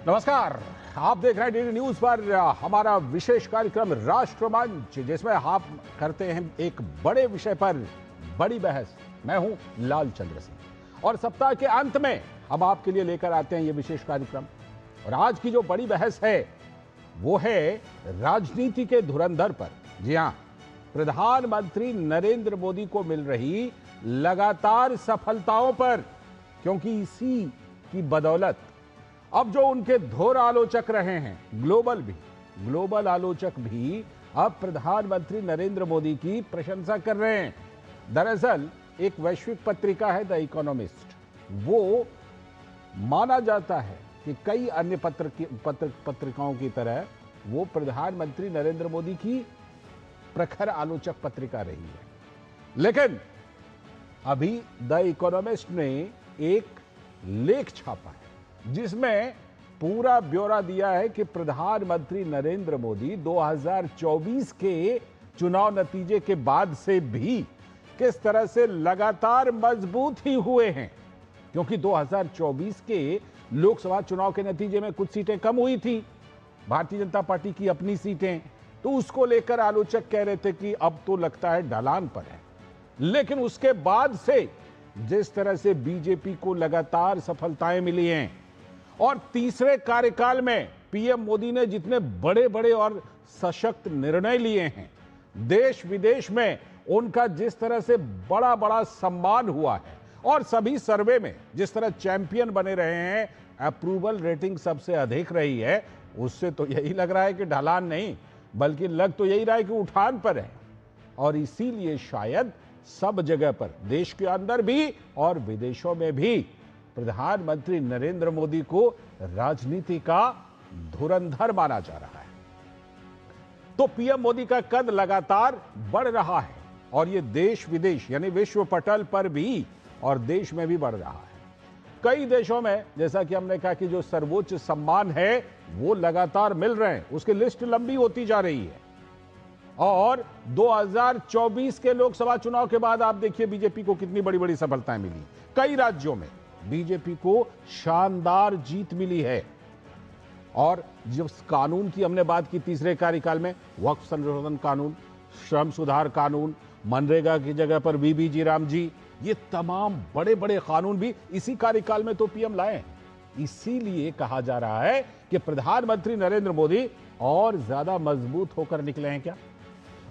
नमस्कार, आप देख रहे हैं डीडी न्यूज पर हमारा विशेष कार्यक्रम राष्ट्रमंच, जिसमें आप करते हैं एक बड़े विषय पर बड़ी बहस। मैं हूं लाल चंद्र सिंह और सप्ताह के अंत में हम आपके लिए लेकर आते हैं ये विशेष कार्यक्रम। और आज की जो बड़ी बहस है वो है राजनीति के धुरंधर पर। जी हां, प्रधानमंत्री नरेंद्र मोदी को मिल रही लगातार सफलताओं पर, क्योंकि इसी की बदौलत अब जो उनके धुर आलोचक रहे हैं, ग्लोबल आलोचक भी अब प्रधानमंत्री नरेंद्र मोदी की प्रशंसा कर रहे हैं। दरअसल एक वैश्विक पत्रिका है द इकोनॉमिस्ट, वो माना जाता है कि कई अन्य पत्रिकाओं की तरह वो प्रधानमंत्री नरेंद्र मोदी की प्रखर आलोचक पत्रिका रही है। लेकिन अभी द इकोनॉमिस्ट ने एक लेख छापा है जिसमें पूरा ब्यौरा दिया है कि प्रधानमंत्री नरेंद्र मोदी 2024 के चुनाव नतीजे के बाद से भी किस तरह से लगातार मजबूत ही हुए हैं। क्योंकि 2024 के लोकसभा चुनाव के नतीजे में कुछ सीटें कम हुई थी, भारतीय जनता पार्टी की अपनी सीटें, तो उसको लेकर आलोचक कह रहे थे कि अब तो लगता है ढलान पर है। लेकिन उसके बाद से जिस तरह से बीजेपी को लगातार सफलताएं मिली हैं और तीसरे कार्यकाल में पीएम मोदी ने जितने बड़े बड़े और सशक्त निर्णय लिए हैं, देश विदेश में उनका जिस तरह से बड़ा बड़ा सम्मान हुआ है और सभी सर्वे में जिस तरह चैंपियन बने रहे हैं, अप्रूवल रेटिंग सबसे अधिक रही है, उससे तो यही लग रहा है कि ढलान नहीं बल्कि लग तो यही रहा है कि उठान पर है। और इसीलिए शायद सब जगह पर, देश के अंदर भी और विदेशों में भी, प्रधानमंत्री नरेंद्र मोदी को राजनीति का धुरंधर माना जा रहा है। तो पीएम मोदी का कद लगातार बढ़ रहा है और ये देश विदेश यानी विश्व पटल पर भी और देश में भी बढ़ रहा है। कई देशों में, जैसा कि हमने कहा, कि जो सर्वोच्च सम्मान है वो लगातार मिल रहे हैं, उसकी लिस्ट लंबी होती जा रही है। और 2024 के लोकसभा चुनाव के बाद आप देखिए बीजेपी को कितनी बड़ी बड़ी सफलताएं मिली। कई राज्यों में बीजेपी को शानदार जीत मिली है। और जब कानून की हमने बात की तीसरे कार्यकाल में, वक्फ संशोधन कानून, श्रम सुधार कानून, मनरेगा की जगह पर बीबीजी राम जी, ये तमाम बड़े बड़े कानून भी इसी कार्यकाल में तो पीएम लाए हैं। इसीलिए कहा जा रहा है कि प्रधानमंत्री नरेंद्र मोदी और ज्यादा मजबूत होकर निकले हैं क्या।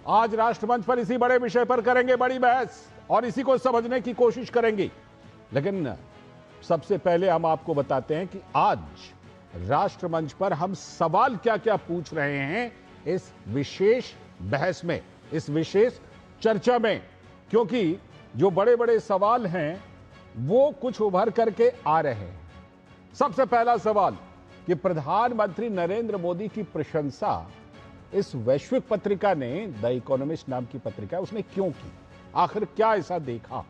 आज राष्ट्रमंच पर इसी बड़े विषय पर करेंगे बड़ी बहस और इसी को समझने की कोशिश करेंगे। लेकिन सबसे पहले हम आपको बताते हैं कि आज राष्ट्रमंच पर हम सवाल क्या क्या पूछ रहे हैं इस विशेष बहस में, इस विशेष चर्चा में। क्योंकि जो बड़े बड़े सवाल हैं वो कुछ उभर करके आ रहे हैं। सबसे पहला सवाल कि प्रधानमंत्री नरेंद्र मोदी की प्रशंसा इस वैश्विक पत्रिका ने, द इकोनॉमिस्ट नाम की पत्रिका, उसने क्यों की, आखिर क्या ऐसा देखा।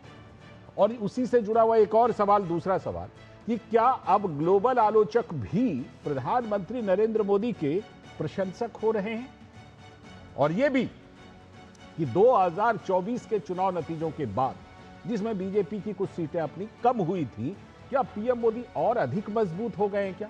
और उसी से जुड़ा हुआ एक और सवाल, दूसरा सवाल, कि क्या अब ग्लोबल आलोचक भी प्रधानमंत्री नरेंद्र मोदी के प्रशंसक हो रहे हैं। और यह भी कि 2024 के चुनाव नतीजों के बाद, जिसमें बीजेपी की कुछ सीटें अपनी कम हुई थी, क्या पीएम मोदी और अधिक मजबूत हो गए हैं क्या।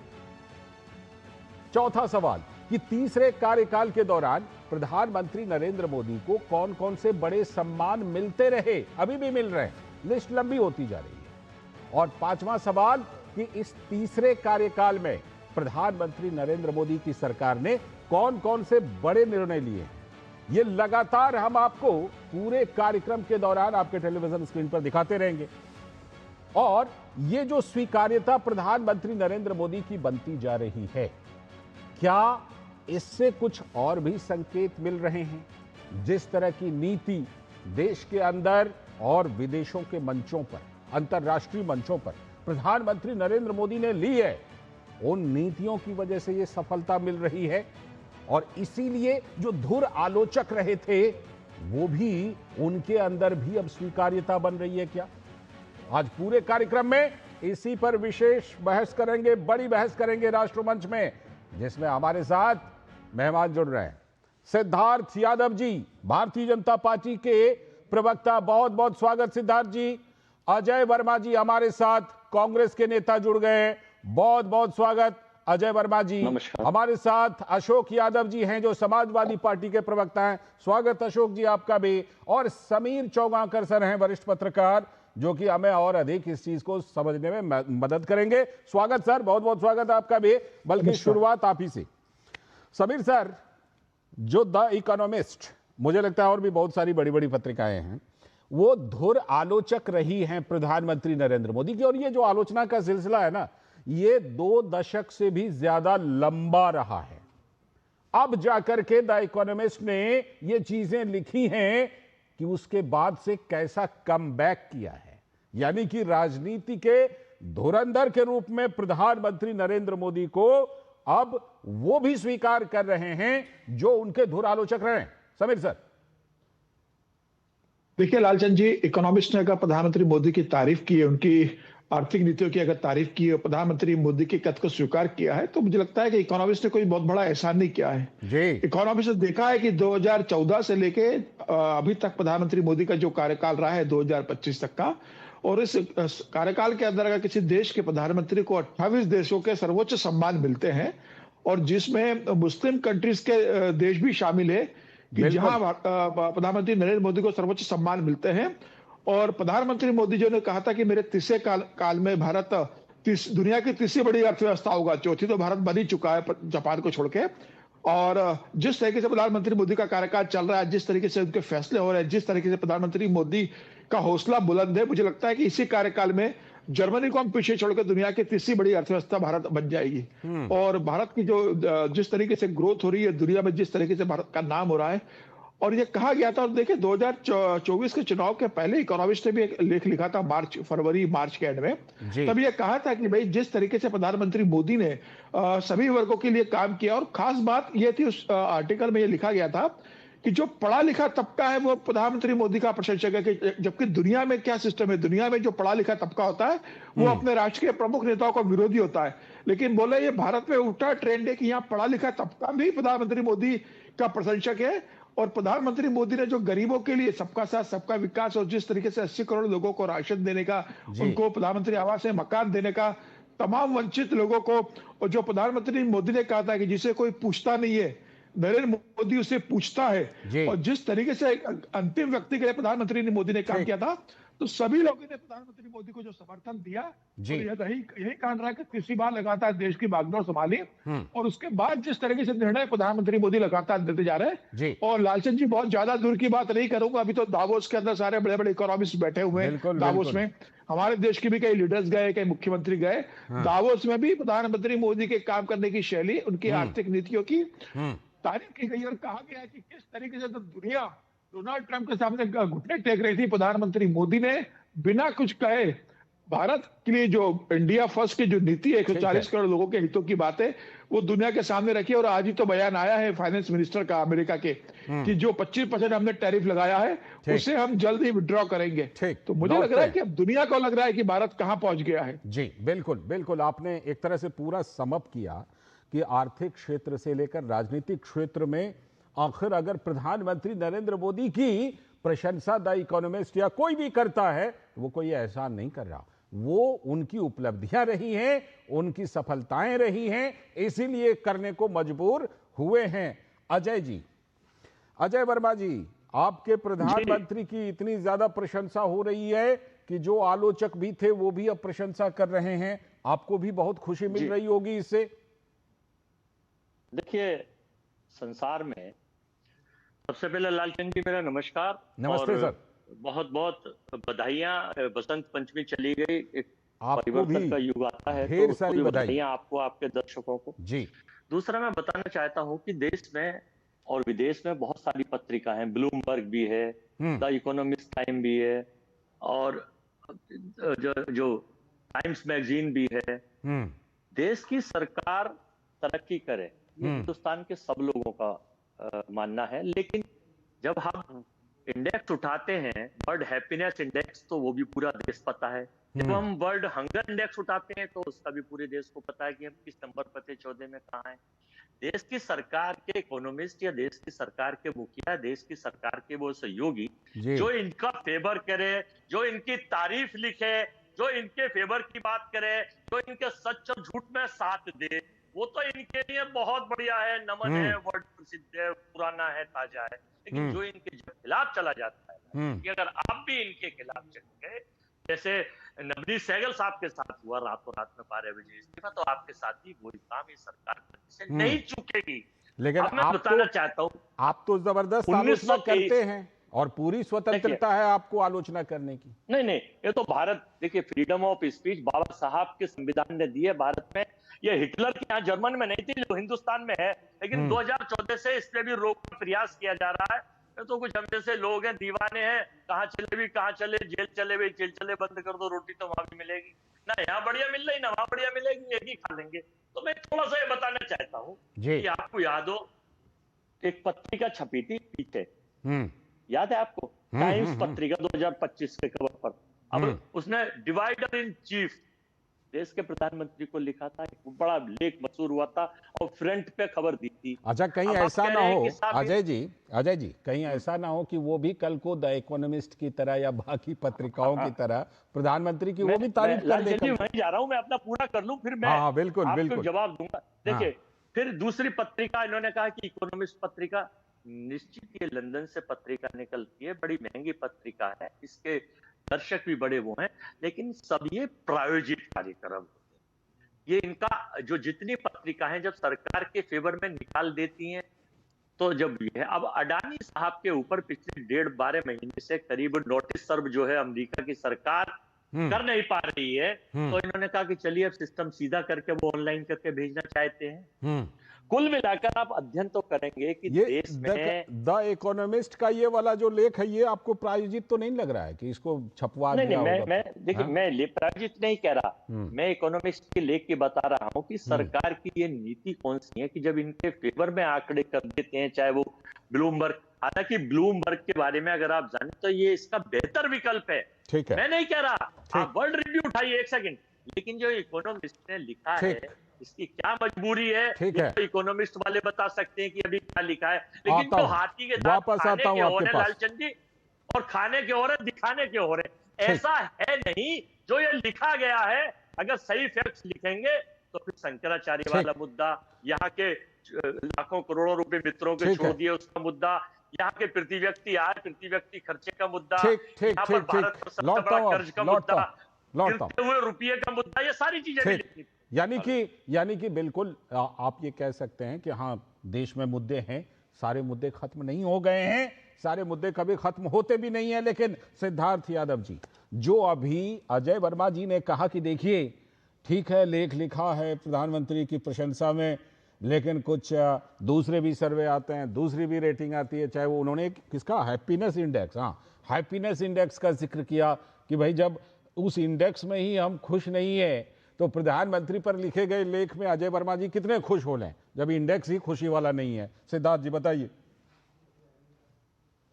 चौथा सवाल कि तीसरे कार्यकाल के दौरान प्रधानमंत्री नरेंद्र मोदी को कौन कौन से बड़े सम्मान मिलते रहे, अभी भी मिल रहे हैं, लिस्ट लंबी होती जा रही है। और पांचवा सवाल कि इस तीसरे कार्यकाल में प्रधानमंत्री नरेंद्र मोदी की सरकार ने कौन कौन से बड़े निर्णय लिए हैं। ये लगातार हम आपको पूरे कार्यक्रम के दौरान आपके टेलीविजन स्क्रीन पर दिखाते रहेंगे। और ये जो स्वीकार्यता प्रधानमंत्री नरेंद्र मोदी की बनती जा रही है, क्या इससे कुछ और भी संकेत मिल रहे हैं। जिस तरह की नीति देश के अंदर और विदेशों के मंचों पर, अंतर्राष्ट्रीय मंचों पर प्रधानमंत्री नरेंद्र मोदी ने ली है, उन नीतियों की वजह से यह सफलता मिल रही है। और इसीलिए जो धुर आलोचक रहे थे वो भी, उनके अंदर भी अब स्वीकार्यता बन रही है क्या। आज पूरे कार्यक्रम में इसी पर विशेष बहस करेंगे, बड़ी बहस करेंगे राष्ट्रमंच में, जिसमें हमारे साथ मेहमान जुड़ रहे हैं। सिद्धार्थ यादव जी, भारतीय जनता पार्टी के प्रवक्ता, बहुत बहुत स्वागत सिद्धार्थ जी। अजय वर्मा जी हमारे साथ, कांग्रेस के नेता जुड़ गए हैं, बहुत बहुत स्वागत। अजय वर्मा जी। नमस्कार। हमारे साथ अशोक यादव जी हैं जो समाजवादी पार्टी के प्रवक्ता हैं। स्वागत अशोक जी आपका भी। और समीर चौगांकर सर हैं वरिष्ठ पत्रकार, जो कि हमें और अधिक इस चीज को समझने में मदद करेंगे। स्वागत सर, बहुत बहुत स्वागत आपका भी। बल्कि शुरुआत आप ही से। समीर सर, जो द इकोनॉमिस्ट, मुझे लगता है और भी बहुत सारी बड़ी बड़ी पत्रिकाएं हैं, वो धुर आलोचक रही हैं प्रधानमंत्री नरेंद्र मोदी की। और ये जो आलोचना का सिलसिला है ना, ये 2 दशक से भी ज्यादा लंबा रहा है। अब जाकर के द इकोनॉमिस्ट ने ये चीजें लिखी हैं कि उसके बाद से कैसा कमबैक किया है, यानी कि राजनीति के धुरंधर के रूप में प्रधानमंत्री नरेंद्र मोदी को अब वो भी स्वीकार कर रहे हैं जो उनके धुर आलोचक रहे हैं। समीर सर। देखिए लालचंद जी, इकोनॉमिस्ट ने अगर प्रधानमंत्री मोदी की तारीफ की है, उनकी आर्थिक नीतियों की अगर तारीफ की है, प्रधानमंत्री मोदी के कद को स्वीकार किया है, तो मुझे लगता है कि इकोनॉमिस्ट ने कोई बहुत बड़ा एहसान नहीं किया है जी। इकोनॉमिस्ट ने देखा है कि 2014 से लेके अभी तक प्रधानमंत्री मोदी का जो कार्यकाल रहा है 2025 तक का, और इस कार्यकाल के अंदर अगर किसी देश के प्रधानमंत्री को 28 देशों के सर्वोच्च सम्मान मिलते हैं, और जिसमें मुस्लिम कंट्रीज के देश भी शामिल है कि जहां प्रधानमंत्री नरेंद्र मोदी को सर्वोच्च सम्मान मिलते हैं। और प्रधानमंत्री मोदी जी ने कहा था कि मेरे तीसरे काल में भारत दुनिया की तीसरी बड़ी अर्थव्यवस्था होगा। चौथी तो भारत बन ही चुका है जापान को छोड़ के। और जिस तरीके से प्रधानमंत्री मोदी का कार्यकाल चल रहा है, जिस तरीके से उनके फैसले हो रहे हैं, जिस तरीके से प्रधानमंत्री मोदी का हौसला बुलंद है, मुझे लगता है कि इसी कार्यकाल में जर्मनी को हम पीछे छोड़कर दुनिया की तीसरी बड़ी अर्थव्यवस्था भारत बन जाएगी। और भारत की जो जिस तरीके से ग्रोथ हो रही है दुनिया में, जिस तरीके से भारत का नाम हो रहा है, और ये कहा गया था। और देखिए 2024 के चुनाव के पहले इकोनॉमिस्ट ने भी एक लेख लिखा था फरवरी मार्च के एंड में। तब ये कहा था कि भाई जिस तरीके से प्रधानमंत्री मोदी ने सभी वर्गों के लिए काम किया, और खास बात ये थी उस आर्टिकल में ये लिखा गया था कि जो पढ़ा लिखा तबका है वो प्रधानमंत्री मोदी का प्रशंसक है। कि जबकि दुनिया में क्या सिस्टम है, दुनिया में जो पढ़ा लिखा तबका होता है वो अपने राष्ट्र के प्रमुख नेताओं का विरोधी होता है। लेकिन बोले ये भारत में उल्टा ट्रेंड है कि यहाँ पढ़ा लिखा तबका भी प्रधानमंत्री मोदी का प्रशंसक है। और प्रधानमंत्री मोदी ने जो गरीबों के लिए सबका साथ सबका विकास, और जिस तरीके से 80 करोड़ लोगों को राशन देने का, उनको प्रधानमंत्री आवास में मकान देने का, तमाम वंचित लोगों को, और जो प्रधानमंत्री मोदी ने कहा था कि जिसे कोई पूछता नहीं है नरेंद्र मोदी उसे पूछता है, और जिस तरीके से अंतिम व्यक्ति के लिए प्रधानमंत्री मोदी ने काम किया था, तो सभी लोगों ने प्रधानमंत्री मोदी को जो समर्थन दिया, यही कारण रहा कि तीसरी बार लगातार देश की बागडोर संभाली। और उसके बाद जिस तरीके से निर्णय प्रधानमंत्री मोदी लगातार देते जा रहे हैं। और लालचंद जी, बहुत ज्यादा दूर की बात नहीं करूंगा, अभी तो दावोस के अंदर सारे बड़े बड़े इकोनॉमिस्ट बैठे हुए हैं। दावोस में हमारे देश के भी कई लीडर्स गए, कई मुख्यमंत्री गए। दावोस में भी प्रधानमंत्री मोदी के काम करने की शैली, उनकी आर्थिक नीतियों की तारीफ की गई, और कहा गया कि किस तरीके से तो दुनिया डोनाल्ड ट्रंप के सामने घुटने टेक रही थी, प्रधानमंत्री मोदी ने बिना कुछ कहे भारत के लिए जो इंडिया फर्स्ट की जो नीति है, 140 करोड़ लोगों के हितों की बात है, वो दुनिया के सामने रखी। और आज ही तो बयान आया है फाइनेंस मिनिस्टर का अमेरिका के कि जो 25% हमने टैरिफ लगाया है उसे हम जल्द ही विड्रॉ करेंगे। तो मुझे लग रहा है कि अब दुनिया को लग रहा है कि भारत कहां पहुंच गया है। जी बिल्कुल बिल्कुल, आपने एक तरह से पूरा समअप किया कि आर्थिक क्षेत्र से लेकर राजनीतिक क्षेत्र में आखिर अगर प्रधानमंत्री नरेंद्र मोदी की प्रशंसा द इकोनॉमिस्ट या कोई भी करता है तो वो कोई एहसान नहीं कर रहा, वो उनकी उपलब्धियां रही हैं, उनकी सफलताएं रही हैं, इसीलिए करने को मजबूर हुए हैं। अजय जी, अजय वर्मा जी, आपके प्रधानमंत्री की इतनी ज्यादा प्रशंसा हो रही है कि जो आलोचक भी थे वो भी अब प्रशंसा कर रहे हैं, आपको भी बहुत खुशी मिल रही होगी इससे। देखिए, संसार में सबसे पहले लालचंद जी मेरा नमस्कार। नमस्ते सर। बहुत बहुत बधाइयां। बसंत पंचमी चली गई, एक आपको परिवर्तन भी का युग आता है, ढेर तो सारी बधाइयां आपको, आपके दर्शकों को जी। दूसरा मैं बताना चाहता हूं कि देश में और विदेश में बहुत सारी पत्रिका हैं, ब्लूमबर्ग भी है, द इकोनॉमिस्ट टाइम भी है, और जो टाइम्स मैगजीन भी है। देश की सरकार तरक्की करे, ये हिंदुस्तान के सब लोगों का मानना है। लेकिन जब हम इंडेक्स उठाते हैं, वर्ल्ड हैप्पीनेस इंडेक्स, तो वो भी पूरा देश पता है। जब हम वर्ल्ड हंगर इंडेक्स उठाते हैं तो उसका भी पूरे देश को पता है कि हम किस नंबर पर थे, 14 में कहाँ हैं। देश की सरकार के इकोनॉमिस्ट या देश की सरकार के मुखिया, देश की सरकार के वो सहयोगी जो इनका फेवर करे, जो इनकी तारीफ लिखे, जो इनके फेवर की बात करे, जो इनके सच और झूठ में साथ दे, वो तो इनके लिए बहुत बढ़िया है, नमन है, वर्ड प्रसिद्ध है, पुराना है, ताजा है। लेकिन जो इनके जब खिलाफ चला जाता है कि अगर आप भी इनके खिलाफ चले गए, जैसे नवनीत सहगल साहब के साथ हुआ रातों रात में 12 बजे इस्तीफा, तो आपके साथ भी वही काम ये सरकार करने से नहीं चूकेगी। लेकिन अब मैं बताना चाहता हूँ, आप तो जबरदस्त आलोचना करते हैं और पूरी स्वतंत्रता है आपको आलोचना करने की। नहीं, ये तो भारत, देखिए, फ्रीडम ऑफ स्पीच बाबा साहब के संविधान ने दी है भारत में। ये हिटलर के यहाँ जर्मन में नहीं थी, जो हिंदुस्तान में है, लेकिन 2014 से इस पे भी रोक का प्रयास किया जा रहा है। ये तो कुछ हम जैसे लोग हैं, दीवाने हैं, कहाँ चले भी कहाँ चले, जेल चले भी, जेल चले बंद कर दो, रोटी तो वहां भी मिलेगी ना, यहाँ बढ़िया मिल रही ना वहां बढ़िया मिलेगी, एक ही खा लेंगे। तो मैं थोड़ा सा ये बताना चाहता हूँ कि आपको याद हो, एक पत्रिका छपी थी पीछे, याद है आपको, टाइम्स पत्रिका 2025 के कवर पर। अब उसने डिवाइडर इन चीफ देश के प्रधानमंत्री को लिखा था, एक बड़ा लेख मशहूर हुआ था और फ्रंट पे खबर दी थी। अच्छा, कहीं ऐसा ना हो अजय जी, कहीं ऐसा ना हो कि वो भी कल को द इकोनॉमिस्ट की तरह या बाकी पत्रिकाओं की तरह प्रधानमंत्री की वो भी तारीफ कर दे। मैं जा रहा हूं, मैं अपना पूरा कर लूं, फिर मैं आपको जवाब दूंगा। देखिए, फिर दूसरी पत्रिका इन्होंने कहा कि इकोनॉमिस्ट पत्रिका, निश्चित ये लंदन से पत्रिका निकलती है, बड़ी महंगी पत्रिका है, इसके दर्शक भी बड़े वो हैं, लेकिन सब ये प्रायोजित कार्यक्रम होते हैं। ये इनका जो जितनी पत्रिका है, जब सरकार के फेवर में निकाल देती हैं, तो जब ये है, अब अडानी साहब के ऊपर पिछले 12 महीने से करीब नोटिस सर्व जो है अमेरिका की सरकार कर नहीं पा रही है, तो इन्होंने कहा कि चलिए अब सिस्टम सीधा करके वो ऑनलाइन करके भेजना चाहते हैं। कुल मिलाकर आप अध्ययन तो करेंगे कि देश में द इकोनॉमिस्ट का ये वाला जो लेख है, ये आपको प्रायोजित तो नहीं लग रहा है कि इसको छपवा दिया होगा? मैं प्रायोजित नहीं कह रहा, मैं इकोनॉमिस्ट के लेख की बता रहा हूं कि सरकार की ये नीति कौन सी है कि जब इनके फेवर में आंकड़े कर देते हैं, चाहे वो ब्लूमबर्ग, हालांकि ब्लूमबर्ग के बारे में अगर आप जाने तो ये इसका बेहतर विकल्प है। ठीक है, मैं नहीं कह रहा, आप वर्ल्ड रिव्यू उठाइए एक सेकंड, लेकिन जो इकोनॉमिस्ट ने लिखा है इसकी क्या मजबूरी है, तो इकोनॉमिस्ट वाले बता सकते हैं कि अभी क्या लिखा है, लेकिन जो हाथी के दांत खाने के हो रहे लालचंद जी, और खाने के हो रहे, दिखाने के हो रहे, ऐसा है नहीं। जो ये लिखा गया है, अगर सही फैक्ट्स लिखेंगे तो फिर शंकराचार्य वाला मुद्दा, यहाँ के लाखों करोड़ों रुपए मित्रों के छोड़ दिए उसका मुद्दा, यहाँ के प्रति व्यक्ति आय, प्रति व्यक्ति खर्चे का मुद्दा, यहाँ पर भारत पर सबसे बड़ा कर्ज का मुद्दा, गिरते हुए रुपये का मुद्दा, ये सारी चीजें। यानी कि बिल्कुल आप ये कह सकते हैं कि हाँ, देश में मुद्दे हैं, सारे मुद्दे खत्म नहीं हो गए हैं, सारे मुद्दे कभी खत्म होते भी नहीं है। लेकिन सिद्धार्थ यादव जी, जो अभी अजय वर्मा जी ने कहा कि देखिए ठीक है, लेख लिखा है प्रधानमंत्री की प्रशंसा में, लेकिन कुछ दूसरे भी सर्वे आते हैं, दूसरी भी रेटिंग आती है, चाहे वो उन्होंने किसका हैप्पीनेस इंडेक्स, हैप्पीनेस इंडेक्स का जिक्र किया कि भाई जब उस इंडेक्स में ही हम खुश नहीं है तो प्रधानमंत्री पर लिखे गए लेख में अजय वर्मा जी कितने खुश हो लें जब इंडेक्स ही खुशी वाला नहीं है। सिद्धार्थ जी बताइए।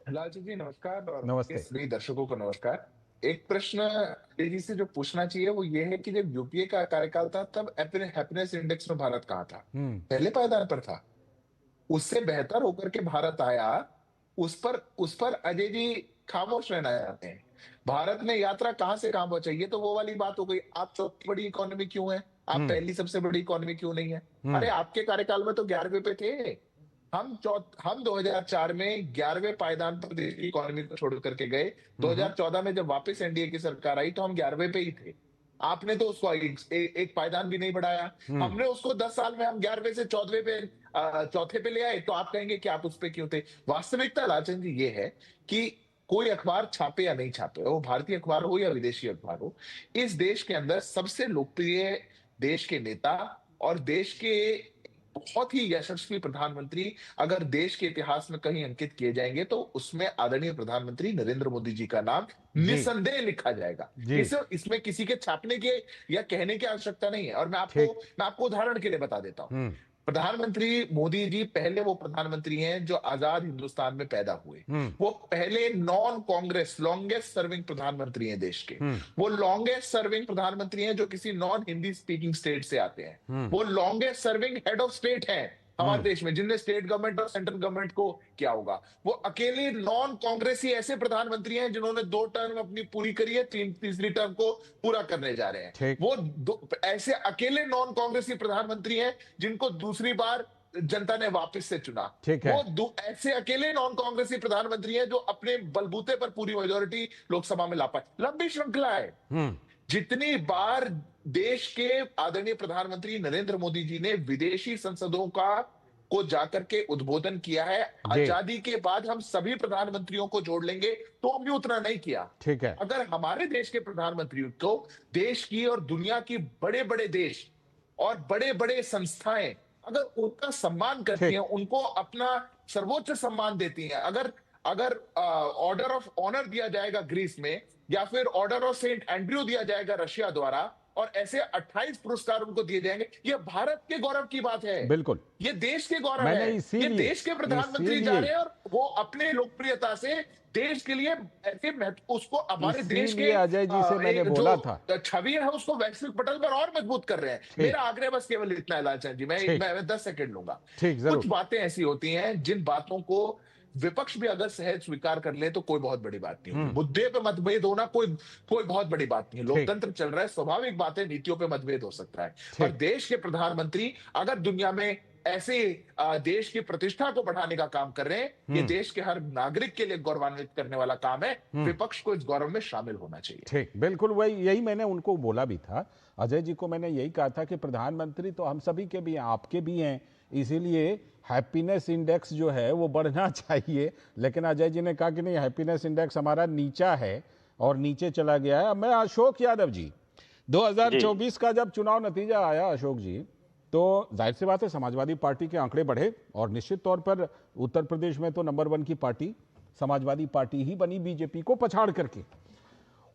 लालजी जी नमस्कार, और नमस्ते सभी दर्शकों को नमस्कार। एक प्रश्न तेजी से जो पूछना चाहिए वो ये है कि जब यूपीए का कार्यकाल था तब हैप्पीनेस इंडेक्स में भारत कहाँ था? पहले पायदान पर था। उससे बेहतर होकर के भारत आया, उस पर अजय जी खामोश रहना चाहते हैं। भारत ने यात्रा कहां से कहां पहुंचाई, ये तो वो वाली बात हो गई, आप चौथी बड़ी इकोनॉमी क्यों है, आप पहली सबसे बड़ी इकोनॉमी क्यों नहीं है? अरे आपके कार्यकाल में तो 11वें पे थे। हम 2004 में 11वें पायदान पर देश की इकोनॉमी को छोड़ करके गए। 2014 में जब वापस एनडीए की सरकार आई तो हम 11वें पे ही थे। आपने तो उसको एक पायदान भी नहीं बढ़ाया। हमने उसको 10 साल में हम 11वें से 14वें पे चौथे पे ले आए, तो आप कहेंगे कि आप उस पे क्यों थे? वास्तविकता लालचंद जी ये है कि कोई अखबार छापे या नहीं छापे, वो भारतीय अखबार हो या विदेशी अखबार हो, इस देश के अंदर सबसे लोकप्रिय देश के नेता और देश के बहुत ही यशस्वी प्रधानमंत्री अगर देश के इतिहास में कहीं अंकित किए जाएंगे तो उसमें आदरणीय प्रधानमंत्री नरेंद्र मोदी जी का नाम निसंदेह लिखा जाएगा। इसमें किसी के छापने के या कहने की आवश्यकता नहीं है। और मैं आपको उदाहरण के लिए बता देता हूं। प्रधानमंत्री मोदी जी पहले वो प्रधानमंत्री हैं जो आजाद हिंदुस्तान में पैदा हुए। वो पहले नॉन कांग्रेस लॉन्गेस्ट सर्विंग प्रधानमंत्री हैं देश के। वो लॉन्गेस्ट सर्विंग प्रधानमंत्री हैं जो किसी नॉन हिंदी स्पीकिंग स्टेट से आते हैं। वो longest serving head of state हैं हमारे देश में, जिनने स्टेट गवर्नमेंट और सेंट्रल गवर्नमेंट को किया होगा। वो अकेले नॉन कांग्रेसी ऐसे प्रधानमंत्री हैं जिन्होंने 2 टर्म अपनी पूरी करी है, तीसरी टर्म को पूरा करने जा रहे हैं। वो ऐसे अकेले नॉन कांग्रेसी प्रधानमंत्री हैं जिनको दूसरी बार जनता ने वापस से चुना। वो ऐसे अकेले नॉन कांग्रेसी प्रधानमंत्री हैं जो अपने बलबूते पर पूरी मेजोरिटी लोकसभा में ला पाए। लंबी श्रृंखला है। जितनी बार देश के आदरणीय प्रधानमंत्री नरेंद्र मोदी जी ने विदेशी संसदों को जाकर के उद्बोधन किया है, आजादी के बाद हम सभी प्रधानमंत्रियों को जोड़ लेंगे, तो भी उतना नहीं किया। ठीक है। अगर हमारे देश के प्रधानमंत्रियों को देश की और दुनिया की बड़े बड़े देश और बड़े बड़े संस्थाएं अगर उनका सम्मान करती हैं, उनको अपना सर्वोच्च सम्मान देती हैं, अगर ऑर्डर ऑफ ऑनर दिया जाएगा ग्रीस में, या फिर ऑर्डर ऑफ सेंट एंड्रयू दिया जाएगा रशिया द्वारा, और ऐसे 28 पुरस्कार उनको दिए जाएंगे, ये भारत के गौरव की बात है। बिल्कुल, ये देश के गौरव है। ये देश के प्रधानमंत्री जा रहे हैं और वो अपने लोकप्रियता से देश के लिए ऐसे उसको हमारे देश के अजय जी से मैंने बोला था छवि है उसको वैश्विक पटल पर और मजबूत कर रहे हैं। मेरा आग्रह बस केवल इतना है लालचंद जी, मैं 10 सेकंड लूंगा। कुछ बातें ऐसी होती हैं जिन बातों को विपक्ष भी अगर सहज स्वीकार कर ले तो कोई बहुत बड़ी बात नहीं है। मुद्दे पे मतभेद होना कोई बहुत बड़ी बात नहीं है। लोकतंत्र चल रहा है, स्वाभाविक बात है, नीतियों पे मतभेद हो सकता है, पर देश के प्रधानमंत्री अगर दुनिया में ऐसे देश की प्रतिष्ठा को बढ़ाने का काम कर रहे हैं, ये देश के हर नागरिक के लिए गौरवान्वित करने वाला काम है। विपक्ष को इस गौरव में शामिल होना चाहिए। ठीक, बिल्कुल यही मैंने उनको बोला भी था। अजय जी को मैंने यही कहा था कि प्रधानमंत्री तो हम सभी के भी हैं, आपके भी हैं, इसीलिए हैप्पीनेस इंडेक्स जो है वो बढ़ना चाहिए। लेकिन अजय जी ने कहा कि नहीं, हैप्पीनेस इंडेक्स हमारा नीचा है और नीचे चला गया है। मैं अशोक यादव जी, 2024 का जब चुनाव नतीजा आया अशोक जी, तो जाहिर सी बात है समाजवादी पार्टी के आंकड़े बढ़े और निश्चित तौर पर उत्तर प्रदेश में तो नंबर 1 की पार्टी समाजवादी पार्टी ही बनी बीजेपी को पछाड़ करके।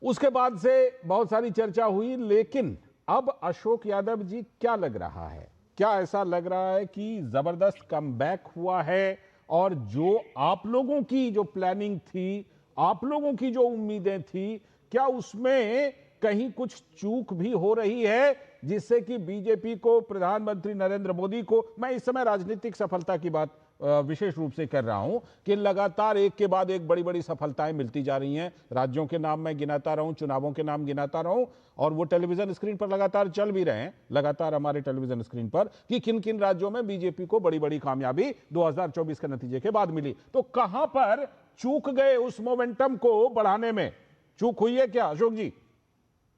उसके बाद से बहुत सारी चर्चा हुई, लेकिन अब अशोक यादव जी क्या लग रहा है, क्या ऐसा लग रहा है कि जबरदस्त कमबैक हुआ है और जो आप लोगों की जो प्लानिंग थी, आप लोगों की जो उम्मीदें थी, क्या उसमें कहीं कुछ चूक भी हो रही है जिससे कि बीजेपी को, प्रधानमंत्री नरेंद्र मोदी को, मैं इस समय राजनीतिक सफलता की बात विशेष रूप से कर रहा हूं कि लगातार एक के बाद एक बड़ी बड़ी सफलताएं मिलती जा रही हैं। राज्यों के नाम मैं गिनाता रहूं, चुनावों के नाम गिनाता रहूं, और वो टेलीविजन स्क्रीन पर लगातार चल भी रहे हैं, लगातार हमारे टेलीविजन स्क्रीन पर, कि किन किन राज्यों में बीजेपी को बड़ी बड़ी कामयाबी 2024 के नतीजे के बाद मिली। तो कहां पर चूक गए उस मोमेंटम को बढ़ाने में? चूक हुई है क्या अशोक जी?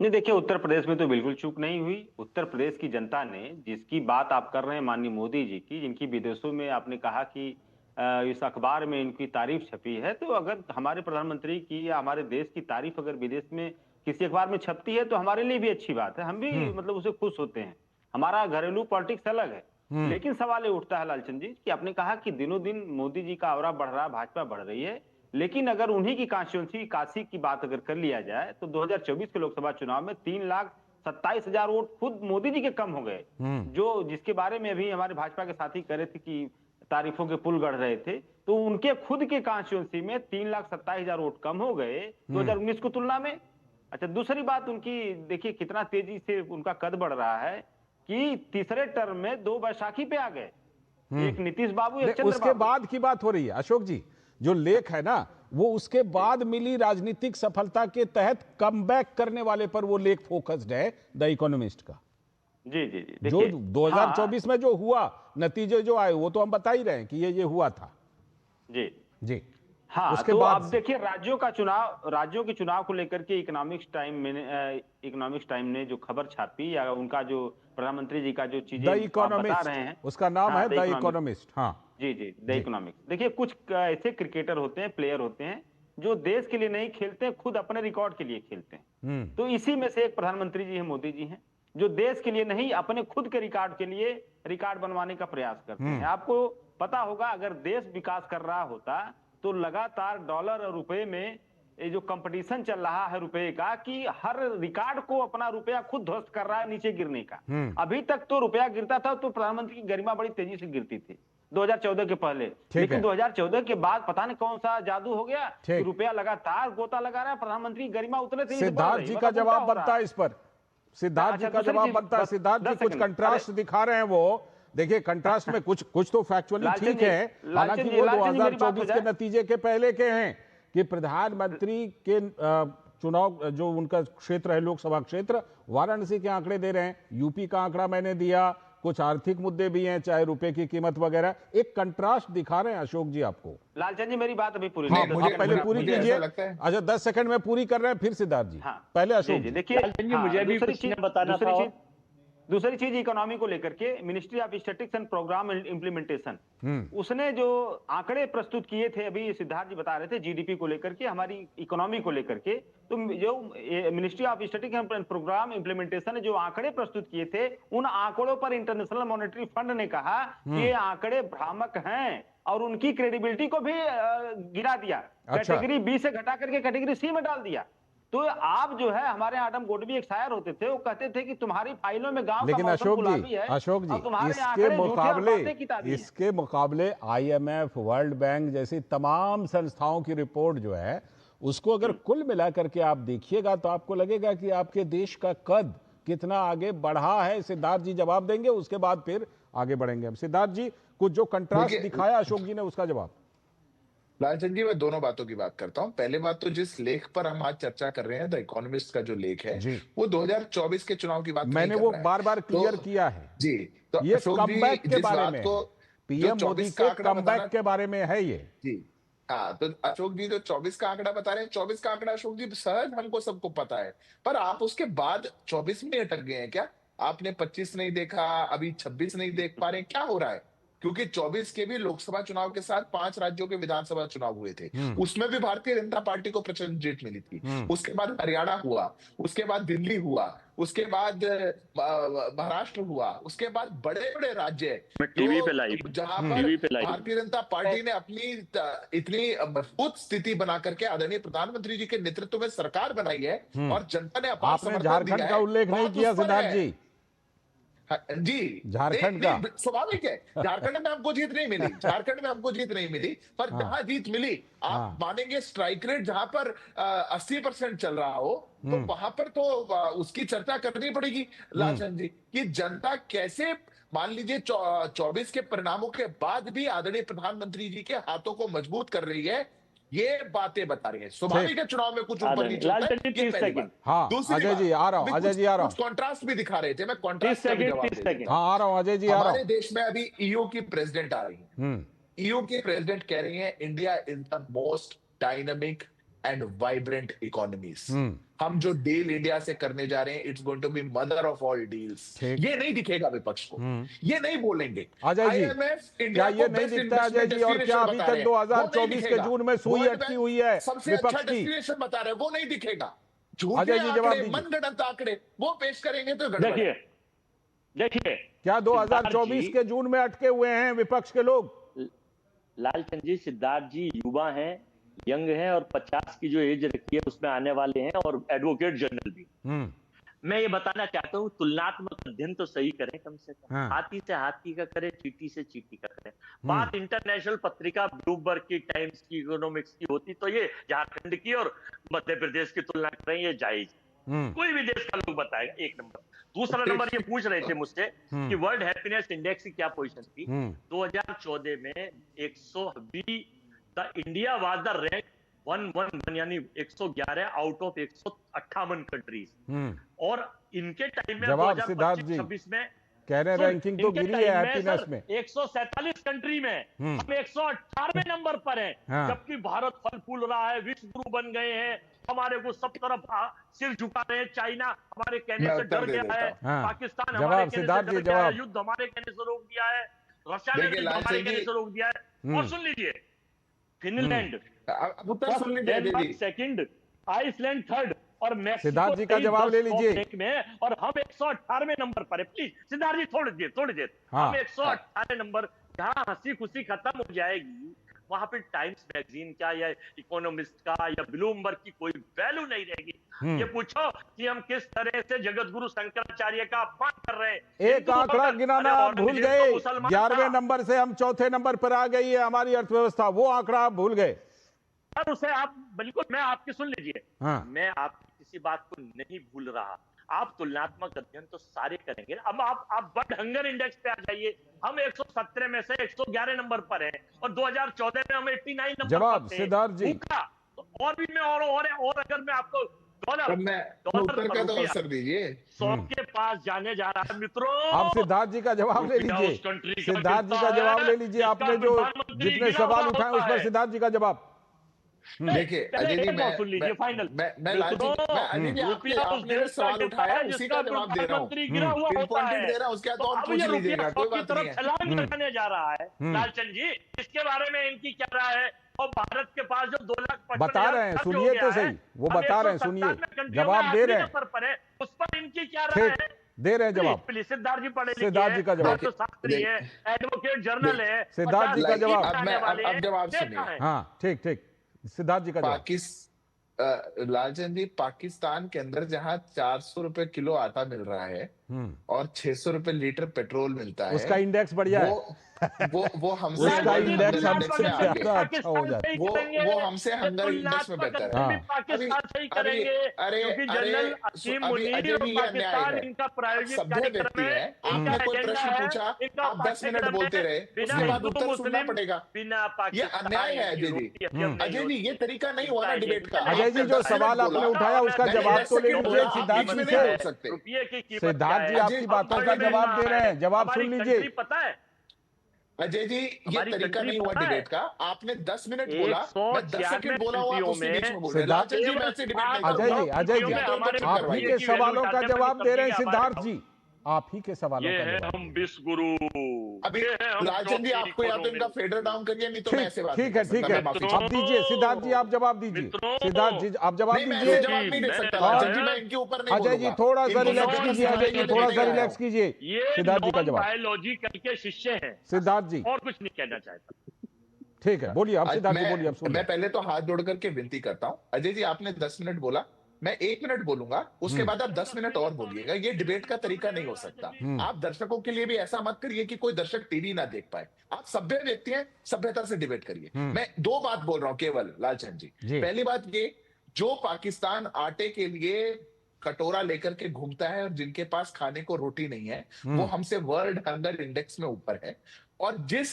नहीं, देखिए, उत्तर प्रदेश में तो बिल्कुल चूक नहीं हुई। उत्तर प्रदेश की जनता ने, जिसकी बात आप कर रहे हैं माननीय मोदी जी की, जिनकी विदेशों में आपने कहा कि इस अखबार में इनकी तारीफ छपी है, तो अगर हमारे प्रधानमंत्री की या हमारे देश की तारीफ अगर विदेश में किसी अखबार में छपती है तो हमारे लिए भी अच्छी बात है, हम भी मतलब उसे खुश होते हैं। हमारा घरेलू पॉलिटिक्स अलग है। लेकिन सवाल ये उठता है लालचंद जी कि आपने कहा कि दिनों दिन मोदी जी का ऑरा बढ़ रहा है, भाजपा बढ़ रही है, लेकिन अगर उन्हीं की कॉन्स्टिट्यूंसी काशी की बात अगर कर लिया जाए तो 2024 के लोकसभा चुनाव में 3,27,000 वोट खुद मोदी जी के कम हो गए, जो जिसके बारे में अभी हमारे भाजपा के साथी कह रहे थे कि तारीफों के पुल गढ़ रहे थे, तो उनके खुद के कॉन्स्टिट्यूंसी में 3,27,000 वोट कम हो गए 2019 की तुलना में। अच्छा, दूसरी बात उनकी देखिए कितना तेजी से उनका कद बढ़ रहा है कि तीसरे टर्म में 2 बैसाखी पे आ गए, एक नीतीश बाबू, एक चंद्रबाबू। उसके बाद की बात हो रही है अशोक जी, जो लेख है ना वो उसके बाद मिली राजनीतिक सफलता के तहत कमबैक करने वाले पर वो लेख फोकस्ड है द इकोनॉमिस्ट का। जी जी जी, जो 2024 में जो हुआ, नतीजे जो आए, वो तो हम बता ही रहे हैं कि ये हुआ था। जी जी हाँ, उसके तो बाद अब देखिए राज्यों के चुनाव को लेकर के इकोनॉमिक्स टाइम ने जो खबर छापी, या उनका जो प्रधानमंत्री जी का जो चीजें आप बता रहे हैं, उसका नाम है द इकोनॉमिस्ट। हाँ जी जी, द इकोनॉमिक्स। देखिए, कुछ ऐसे क्रिकेटर होते हैं, प्लेयर होते हैं, जो देश के लिए नहीं खेलते हैं, खुद अपने रिकॉर्ड के लिए खेलते हैं। तो इसी में से एक प्रधानमंत्री जी हैं, मोदी जी हैं, जो देश के लिए नहीं, अपने खुद के रिकॉर्ड के लिए रिकॉर्ड बनवाने का प्रयास करते हैं। आपको पता होगा, अगर देश विकास कर रहा होता तो लगातार डॉलर और रुपए में ये जो कंपटीशन चल रहा है रुपए का, कि हर रिकॉर्ड को अपना रुपया खुद ध्वस्त कर रहा है नीचे गिरने का। अभी तक तो रुपया गिरता था तो प्रधानमंत्री की गरिमा बड़ी तेजी से गिरती थी 2014 के पहले, लेकिन 2014 के बाद पता नहीं कौन सा जादू हो गया कि रुपया लगातार गोता लगा रहा है, प्रधानमंत्री की गरिमा उतने तेजी से बढ़ रही है। सिद्धार्थ जी का जवाब बनता है इस पर, सिद्धार्थ जी का जवाब बनता है। सिद्धार्थ जी कुछ कंट्रास्ट दिखा रहे हैं वो, देखिए कंट्रास्ट में कुछ कुछ तो फैक्चुअली ठीक है, हालांकि वो 2024 के नतीजे के पहले के हैं कि प्रधानमंत्री के चुनाव जो उनका क्षेत्र है, लोकसभा क्षेत्र, वाराणसी के आंकड़े दे रहे हैं, यूपी का आंकड़ा मैंने दिया, कुछ आर्थिक मुद्दे भी हैं, चाहे रुपए की कीमत वगैरह, एक कंट्रास्ट दिखा रहे हैं अशोक जी आपको। लालचंद जी मेरी बात अभी पूरी हाँ, आप पहले पूरी कीजिए। अच्छा 10 सेकंड में पूरी कर रहे हैं, फिर सिद्धार्थ जी। हाँ, पहले अशोक जी। देखिए मुझे भी कुछ बताना था। दूसरी चीज इकोनॉमी को लेकर के ministry of statistics and programme implementation, उसने जो आंकड़े प्रस्तुत किए थे, अभी सिद्धार्थ जी बता रहे थे जीडीपी को लेकर के, हमारी इकोनॉमी को लेकर के, तो जो ministry of statistics and programme implementation ने जो आंकड़े प्रस्तुत किए थे, उन आंकड़ों पर इंटरनेशनल मॉनेटरी फंड ने कहा कि ये आंकड़े भ्रामक हैं और उनकी क्रेडिबिलिटी को भी गिरा दिया। अच्छा। कैटेगरी बी से घटा करके कैटेगरी सी में डाल दिया। तो आप जो है, हमारे आडम गोडवी एक शायर होते थे, वो कहते थे कि तुम्हारी फाइलों में गांव लेकिन का मौसम गुलाबी है, अशोक जी इसके मुकाबले IMF, वर्ल्ड बैंक जैसी तमाम संस्थाओं की रिपोर्ट जो है, उसको अगर कुल मिला करके आप देखिएगा तो आपको लगेगा कि आपके देश का कद कितना आगे बढ़ा है। सिद्धार्थ जी जवाब देंगे, उसके बाद फिर आगे बढ़ेंगे हम। सिद्धार्थ जी, कुछ जो कंट्रास्ट दिखाया अशोक जी ने, उसका जवाब। लालचंद जी, मैं दोनों बातों की बात करता हूं। पहले बात तो जिस लेख पर हम आज चर्चा कर रहे हैं, द इकोनॉमिस्ट का जो लेख है, वो 2024 के चुनाव की बात मैंने वो बार बार क्लियर किया है जी। तो ये कमबैक के बारे में, पीएम मोदी के कमबैक के बारे में है ये जी। हाँ, तो अशोक जी जो 24 का आंकड़ा बता रहे हैं, 24 का आंकड़ा अशोक जी सहज हमको सबको पता है, पर आप उसके बाद 24 में अटक गए हैं क्या? आपने 25 नहीं देखा, अभी 26 नहीं देख पा रहे हैं, क्या हो रहा है? क्योंकि 24 के भी लोकसभा चुनाव के साथ 5 राज्यों के विधानसभा चुनाव हुए थे, उसमें भी भारतीय जनता पार्टी को प्रचंड जीत मिली थी। उसके बाद हरियाणा हुआ, उसके बाद दिल्ली हुआ, उसके बाद महाराष्ट्र हुआ, उसके बाद बड़े बड़े राज्य जहां पर भारतीय जनता पार्टी ने अपनी इतनी मजबूत स्थिति बना करके आदरणीय प्रधानमंत्री जी के नेतृत्व में सरकार बनाई है और जनता ने अपार समर्थन दिया है। झारखंड का उल्लेख नहीं किया सिद्धार्थ जी। जी, झारखंड का स्वाभाविक है, झारखंड में हमको जीत नहीं मिली, झारखंड में हमको जीत नहीं मिली, पर जहां जीत मिली, आप मानेंगे स्ट्राइक रेट जहां पर 80% चल रहा हो, तो वहां पर तो उसकी चर्चा करनी पड़ेगी लालचंद जी, कि जनता कैसे, मान लीजिए 24 के परिणामों के बाद भी आदरणीय प्रधानमंत्री जी के हाथों को मजबूत कर रही है, ये बातें बता रही है। स्वाभाविक है चुनाव में कुछ ऊपर नीचे होता है। हाँ, अजय जी आ रहा हूँ, अजय जी आ रहा हूँ। कॉन्ट्रास्ट भी दिखा रहे थे, मैं कॉन्ट्रास्ट का भी जवाब दे देता हूं। हाँ, आ रहा हूँ अजय जी, आ रहा हूँ। हमारे देश में अभी ईयू की प्रेसिडेंट आ रही है। ईयू की प्रेसिडेंट कह रही है, India is the most dynamic and vibrant economies. हम जो डील इंडिया से करने जा रहे हैं, it's going to be mother of all deals. ये नहीं दिखेगा विपक्ष को, ये नहीं बोलेंगे अजय जी, क्या ये नहीं दिखता अजय जी? और क्या अभी तक 2024 के जून में सुई अटकी हुई है सबसे अच्छा डेस्टिनेशन बता रहे हैं, वो नहीं दिखेगा। अजय जी जवाब दीजिए। मनगढ़ंत आंकड़े वो पेश करेंगे तो देखिए क्या 2024 के जून में अटके हुए हैं विपक्ष के लोग? लालचंद जी, सिद्धार्थ जी युवा हैं, यंग हैं और 50 की जो एज रखी है उसमें आने वाले हैं और एडवोकेट जनरल भी। मैं ये बताना चाहता हूँ, तुलनात्मक अध्ययन तो सही करें कम से कम। हाथी से हाथी का करें, चींटी से चींटी का करें। बात इंटरनेशनल पत्रिका ब्लूमबर्ग की, टाइम्स की, इकोनॉमिक्स की होती तो ये झारखंड की और मध्य प्रदेश की तुलना करें, ये जायज। कोई भी देश का लोग बताएगा। एक नंबर। दूसरा नंबर, ये पूछ रहे थे मुझसे कि वर्ल्ड हैप्पीनेस इंडेक्स की क्या पोजीशन थी 2014 में। 120 the India was the rank 111 यानी 111 आउट ऑफ 158 कंट्रीज। और इनके टाइम में 2025-26 में कह रहे रैंकिंग तो गिरी है हैप्पीनेस में। 147 कंट्री में हम 118वें नंबर पर हैं। जबकि भारत फल फूल रहा है, विश्व गुरु बन गए हैं, हमारे को सब तरफ सिर झुका रहे हैं। चाइना हमारे कहने से डर गया है, पाकिस्तान हमारे कहने से डर गया है, युद्ध हमारे कहने से रोक दिया है, रशिया ने हमारे कहने से रोक दिया है। और सुन लीजिए, फिनलैंड सेकंड, आइसलैंड थर्ड और मैक्सिको सिद्धार्थ जी का जवाब ले लीजिए में, और हम 118वें नंबर पर है। प्लीज सिद्धार्थ जी थोड़ी देर हम 118 नंबर। जहां हंसी खुशी खत्म हो जाएगी, वहां पे टाइम्स मैगजीन का या इकोनॉमिस्ट का या ब्लूमबर्ग की कोई वैल्यू नहीं रहेगी। ये पूछो कि हम किस तरह से जगत गुरु शंकराचार्य का अपमान कर रहे हैं। एक आंकड़ा गिनाना आप भूल गए, 11वें नंबर से हम 4थे नंबर पर आ गई है हमारी अर्थव्यवस्था, वो आंकड़ा आप भूल गए। उसे आप बिल्कुल, मैं आपकी सुन लीजिए, मैं आपकी किसी बात को नहीं भूल रहा। आप तुलनात्मक अध्ययन तो सारे करेंगे। अब आप वर्ल्ड हंगर इंडेक्स पे आ जाइए, हम 117 में से 111 नंबर पर हैं और 2014 में हम 89 नंबर जवाब पर थे। सिद्धार्थ जी। तो और भी मैं और अगर मैं आपको डॉलर उत्तर का तो अवसर दीजिए। 100 के पास जाने जा रहा है मित्रों। आप सिद्धार्थ जी का जवाब ले लीजिए, सिद्धार्थ जी का जवाब ले लीजिए। आपने जो जितने सवाल उठाए उस पर सिद्धार्थ जी का जवाब। देखिए अजय जी, मैं आपने सवाल उठाया उसी का जवाब दे रहा हूँ, पिनपॉइंटेड दे रहा हूँ, उसके बाद और पूछ लीजिएगा, कोई बात नहीं है। छलांग लगाने जा रहा है लालचंद जी, इसके बारे में इनकी क्या राय है? और भारत के पास जो 2,55,000 बता रहे हैं, सुनिए तो सही, वो बता रहे हैं, सुनिए, जवाब दे रहे हैं, उस पर इनकी क्या राय है? दे रहे हैं जवाब। सिद्धार्थ जी पढ़े सिद्धार्थ जी का जवाब, शास्त्री है, एडवोकेट जनरल है, सिद्धार्थ जी का जवाब। अब जवाब सुनिए। हाँ ठीक ठीक, सिद्धार्थ जी का जवाब। लालचंद जी, पाकिस्तान के अंदर जहां 400 रुपए किलो आटा मिल रहा है और 600 रुपए लीटर पेट्रोल मिलता है, उसका इंडेक्स बढ़िया है, वो हमसे उसका इंडेक्स हमसे ज्यादा अच्छा हो जाता है, वो हमसे हंगर इंडेक्स में बेहतर है। पाकिस्तान से ही करेंगे, क्योंकि जनरल असीम मुनीर और पाकिस्तान इनका प्रायोजित कार्यक्रम है। आपने कोई प्रश्न पूछा, आप 10 मिनट बोलते रहे, उसके बाद उत्तर सुनना पड़ेगा। ये अन्याय है अजय जी। अजय जी, ये तरीका नहीं हुआ ना डिबेट का। अजय जी, जो सवाल आपने उठाया उसका जवाब तो ले लीजिए सिद्धार्थ जी से। सिद्धार्थ जी आपकी बातों का जवाब दे रहे हैं, जवाब सुन लीजिए। पता है अजय जी, ये तरीका नहीं हुआ डिबेट का। आपने 10 मिनट बोला, मैं 10 सेकंड बोला हुआ, आप उसके बीच में बोल रहे हैं। अजय जी, आप ही के सवालों का जवाब दे रहे हैं सिद्धार्थ जी, आप ही के सवालों का जवाब। हम विश्व गुरु अभी लालचंद जी, आपको या तो इनका फेडर डाउन करिए, नहीं तो मैं ऐसे बात ठीक है आप दीजिए सिद्धार्थ जी, आप जवाब दीजिए सिद्धार्थ जी, आप जवाब दीजिए। जवाब नहीं दे सकता लालचंद जी, मैं इनके ऊपर नहीं अजय जी थोड़ा सा रिलैक्स कीजिए, अजय जी थोड़ा सा रिलैक्स कीजिए। सिद्धार्थ जी का जवाब। बायोलॉजिकल के शिष्य हैं सिद्धार्थ जी, और कुछ नहीं कहना चाहता। ठीक है, बोलिए आप सिद्धार्थ जी, बोलिए। मैं पहले तो हाथ जोड़ करके विनती करता हूं, अजय जी आपने 10 मिनट बोला, मैं 1 मिनट बोलूंगा, उसके बाद आप 10 मिनट और बोलिएगा। ये डिबेट का तरीका नहीं हो सकता। आप दर्शकों के लिए भी ऐसा मत करिए कि कोई दर्शक टीवी ना देख पाए। आप सभ्य व्यक्ति हैं, सभ्यता से डिबेट करिए। मैं 2 बात बोल रहा हूं केवल लालचंद जी। पहली बात ये, जो पाकिस्तान आटे के लिए कटोरा लेकर के घूमता है और जिनके पास खाने को रोटी नहीं है, वो हमसे वर्ल्ड हंगर इंडेक्स में ऊपर है। और जिस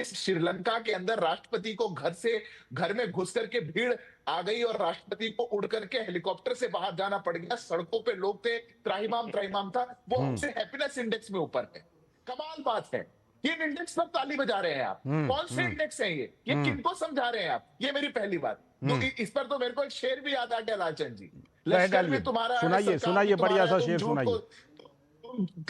श्रीलंका के अंदर राष्ट्रपति को घर में घुस करके भीड़ आ गई और राष्ट्रपति को उड़ करके हेलीकॉप्टर से बाहर जाना पड़ गया, सड़कों पे लोग थे, त्राहिमाम था, वो हमसे हैप्पीनेस इंडेक्स में ऊपर है। कमाल बात है। ये इंडेक्स पर ताली बजा रहे हैं आप। कौन से इंडेक्स हैं ये किनको समझा रहे हैं आप? ये मेरी पहली बात। तो इस पर तो मेरे को एक शेर भी याद आ गया लालचंद जी। लश्कर भी तुम्हारा, सुनाइए बढ़िया सा शेर सुनाइए।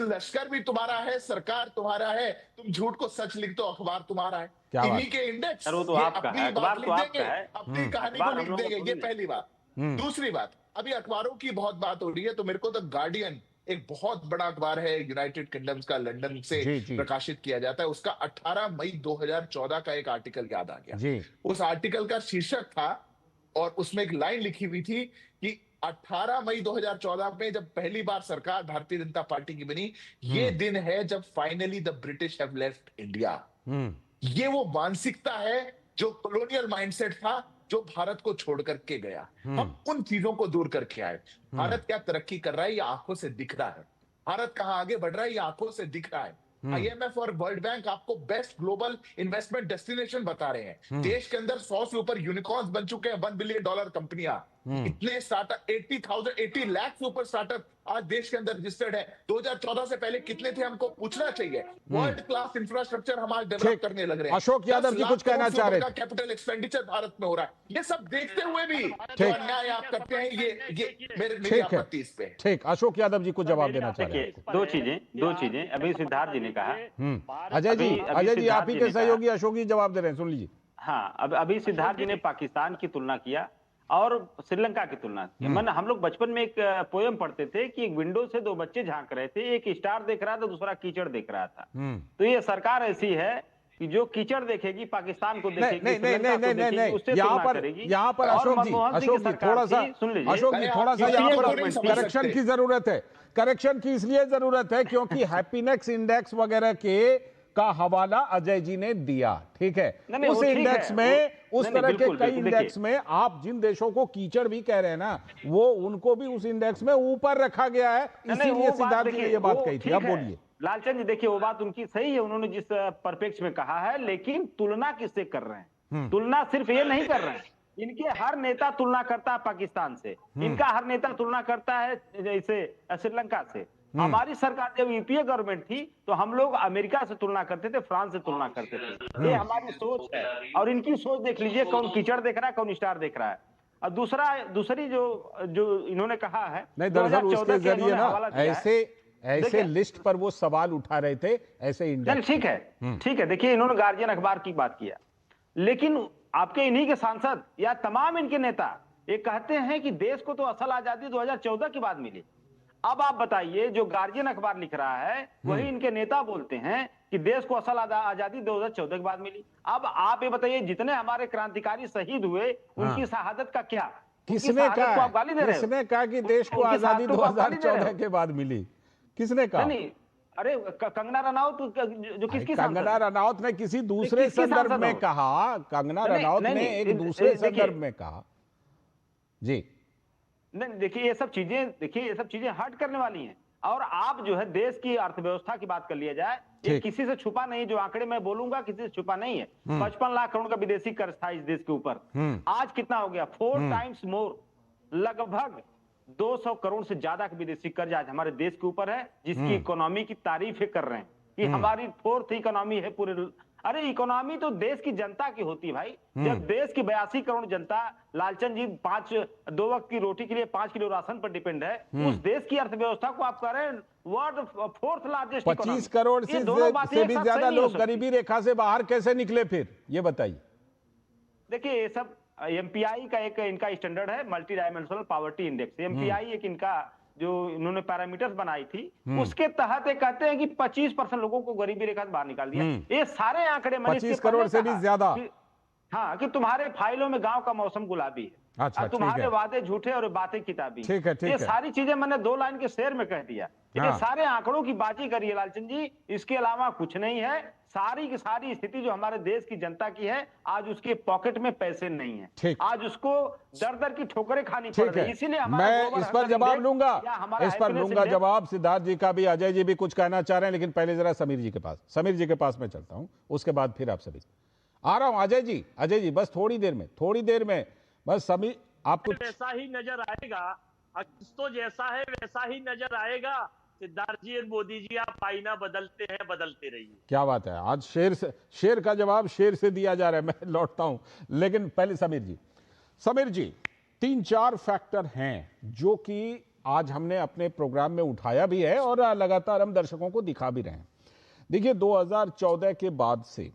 लश्कर भी तुम्हारा है, सरकार तुम्हारा है, तुम झूठ को सच लिख दो, अखबार तुम्हारा है। इन्हीं के इंडेक्स अपनी बात लिख देंगे, अपनी कहानी को लिख देंगे। ये पहली बात। दूसरी बात, अभी अखबारों की बहुत बात हो रही है, तो मेरे को द गार्डियन, एक बहुत बड़ा अखबार है यूनाइटेड किंगडम्स का, लंदन से प्रकाशित किया जाता है, उसका 18 मई 2014 का एक आर्टिकल याद आ गया। उस आर्टिकल का शीर्षक था और उसमें एक लाइन लिखी हुई थी कि 18 मई 2014 में जब पहली बार सरकार भारतीय जनता पार्टी की बनी, ये दिन है जब finally the British have left India. ये वो मानसिकता है जो कॉलोनियल माइंडसेट था, जो भारत को छोड़ करके गया। हम उन चीजों को दूर करके आए। भारत क्या तरक्की कर रहा है, ये आंखों से दिख रहा है। भारत कहां आगे बढ़ रहा है, ये आंखों से दिख रहा है। IMF और वर्ल्ड बैंक आपको बेस्ट ग्लोबल इन्वेस्टमेंट डेस्टिनेशन बता रहे हैं। देश के अंदर 100 से ऊपर यूनिकॉर्न्स बन चुके हैं, $1 बिलियन कंपनियां। इतने स्टार्टअप 80 लाख से ऊपर स्टार्टअप आज देश के अंदर रजिस्टर्ड है। 2014 से पहले कितने थे, हमको पूछना चाहिए। वर्ल्ड क्लास इंफ्रास्ट्रक्चर हम आज डेवलप करने लग रहे हैं। अशोक यादव जी कुछ कहना चाह रहे थे। कैपिटल एक्सपेंडिचर भारत में हो रहा है। ये सब देखते हुए भी जो अन्याय आप करते हैं, ये मेरी आपत्ति इस पे। ठीक, अशोक यादव जी को जवाब देना चाह रहे हैं। दो चीजें अभी सिद्धार्थ जी ने कहा। अजय जी आप ही के सहयोगी अशोक जी जवाब दे रहे हैं, सुन लीजिए। हाँ, अभी सिद्धार्थ जी ने पाकिस्तान की तुलना किया और श्रीलंका की तुलना की। हम लोग बचपन में एक पोयम पढ़ते थे कि एक विंडो से 2 बच्चे झांक रहे थे, एक स्टार देख रहा था, दूसरा कीचड़ देख रहा था। तो ये सरकार ऐसी है कि जो कीचड़ देखेगी पाकिस्तान को देखेगी, यहाँ पर अशोक जी थोड़ा सा सुन लीजिए। अशोक जी थोड़ा सा यहाँ पर करेक्शन की जरूरत है। करेक्शन की इसलिए जरूरत है क्योंकि हैप्पीनेस इंडेक्स वगैरह के का हवाला अजय जी ने दिया, ठीक है। नहीं, उस वो ठीक इंडेक्स है, में उस तरह के बिल्कुल, कई बिल्कुल, इंडेक्स में आप जिन देशों को कीचड़ भी कह रहे हैं ना, वो उनको भी उस इंडेक्स में ऊपर रखा गया है। इसीलिए सिद्धार्थ जी ने ये बात कही थी। अब बोलिए लालचंद जी, देखिए वो बात उनकी सही है, उन्होंने जिस परिप्रेक्ष्य में कहा है, लेकिन तुलना किससे कर रहे हैं? तुलना सिर्फ ये नहीं कर रहे हैं, इनके हर नेता तुलना करता है पाकिस्तान से, इनका हर नेता तुलना करता है जैसे श्रीलंका से। हमारी सरकार जब यूपीए गवर्नमेंट थी तो हम लोग अमेरिका से तुलना करते थे, फ्रांस से तुलना करते थे। ये हमारी सोच है, और इनकी सोच देख लीजिए, कौन कीचड़ देख रहा है, कौन स्टार देख रहा है। और दूसरी जो इन्होंने कहा है, नहीं, दरअसल उसके जरिए ना ऐसे देखिए, लिस्ट पर वो सवाल उठा रहे थे, ऐसे इंडेक्स। ठीक है, देखिए इन्होंने गार्जियन अखबार की बात किया, लेकिन आपके इन्हीं के सांसद या तमाम इनके नेता ये कहते हैं कि देश को तो असल आजादी 2014 के बाद मिली। अब आप बताइए, जो गार्जियन अखबार लिख रहा है वही इनके नेता बोलते हैं कि देश को असल आजादी 2014 के बाद मिली। अब आप ये बताइए, जितने हमारे क्रांतिकारी शहीद हुए उनकी शहादत का क्या? किसने कहा कि देश को आजादी 2014 के बाद मिली? किसने कहा? नहीं, अरे कंगना रनौत जो किसकी कंगना रनौत ने किसी दूसरे संदर्भ में कहा, कंगना रनौत ने एक दूसरे संदर्भ में कहा जी। नहीं, देखिए ये सब चीजें हट करने वाली हैं। और आप जो है देश की अर्थव्यवस्था की बात कर लिया जाए, ये किसी से छुपा नहीं, जो आंकड़े मैं बोलूंगा किसी से छुपा नहीं है। 55 लाख करोड़ का विदेशी कर्ज था इस देश के ऊपर, आज कितना हो गया? 4 टाइम्स मोर, लगभग 200 करोड़ से ज्यादा का विदेशी कर्ज आज हमारे देश के ऊपर है, जिसकी इकोनॉमी की तारीफें कर रहे हैं कि हमारी 4th इकोनॉमी है पूरे। अरे इकोनॉमी तो देश की जनता की होती है भाई। जब देश की 82 करोड़ जनता, लालचंद जी, 2 वक्त की रोटी के लिए 5 किलो राशन पर डिपेंड है, उस देश की अर्थव्यवस्था को आप कह रहे हैं वर्ल्ड 4th लार्जेस्ट। 25 करोड़ से भी ज्यादा लोग गरीबी रेखा से बाहर कैसे निकले फिर, ये बताइए। देखिए ये सब एमपीआई का एक इनका स्टैंडर्ड है, multi dimensional poverty index. MPI एक इनका जो इन्होंने पैरामीटर्स बनाई थी, उसके तहत ये कहते हैं कि 25% लोगों को गरीबी रेखा से बाहर निकाल दिया। ये सारे आंकड़े 25 करोड़ से भी ज्यादा। हाँ, कि तुम्हारे फाइलों में गांव का मौसम गुलाबी है, अच्छा, तुम्हारे वादे झूठे और बातें किताबी। ठीक है, ये सारी चीजें मैंने 2 लाइन के शेर में कह दिया। ये सारे आंकड़ों की बाजी करिए लालचंद जी, इसके अलावा कुछ नहीं है। सारी की सारी स्थिति जो हमारे देश की जनता की है, आज उसके पॉकेट में पैसे नहीं है, आज उसको दर दर की ठोकरें खानी पड़ रही है। इसीलिए मैं इस पर जवाब लूंगा, जवाब सिद्धार्थ जी का भी। अजय जी भी कुछ कहना चाह रहे हैं, लेकिन पहले जरा समीर जी के पास मैं चलता हूं, उसके बाद फिर आप सभी आ रहा हूं। अजय जी बस थोड़ी देर में बस समीर आपको वैसा ही नजर आएगा, तो जैसा है वैसा ही नजर आएगा। सिद्धार्थ जी और मोदी जी, आप आईना बदलते हैं, बदलते रहिए। क्या बात है, आज शेर का जवाब शेर से दिया जा रहा है। मैं लौटता हूं, लेकिन पहले समीर जी 3-4 फैक्टर हैं जो कि आज हमने अपने प्रोग्राम में उठाया भी है और लगातार हम दर्शकों को दिखा भी रहे हैं। देखिए 2014 के बाद से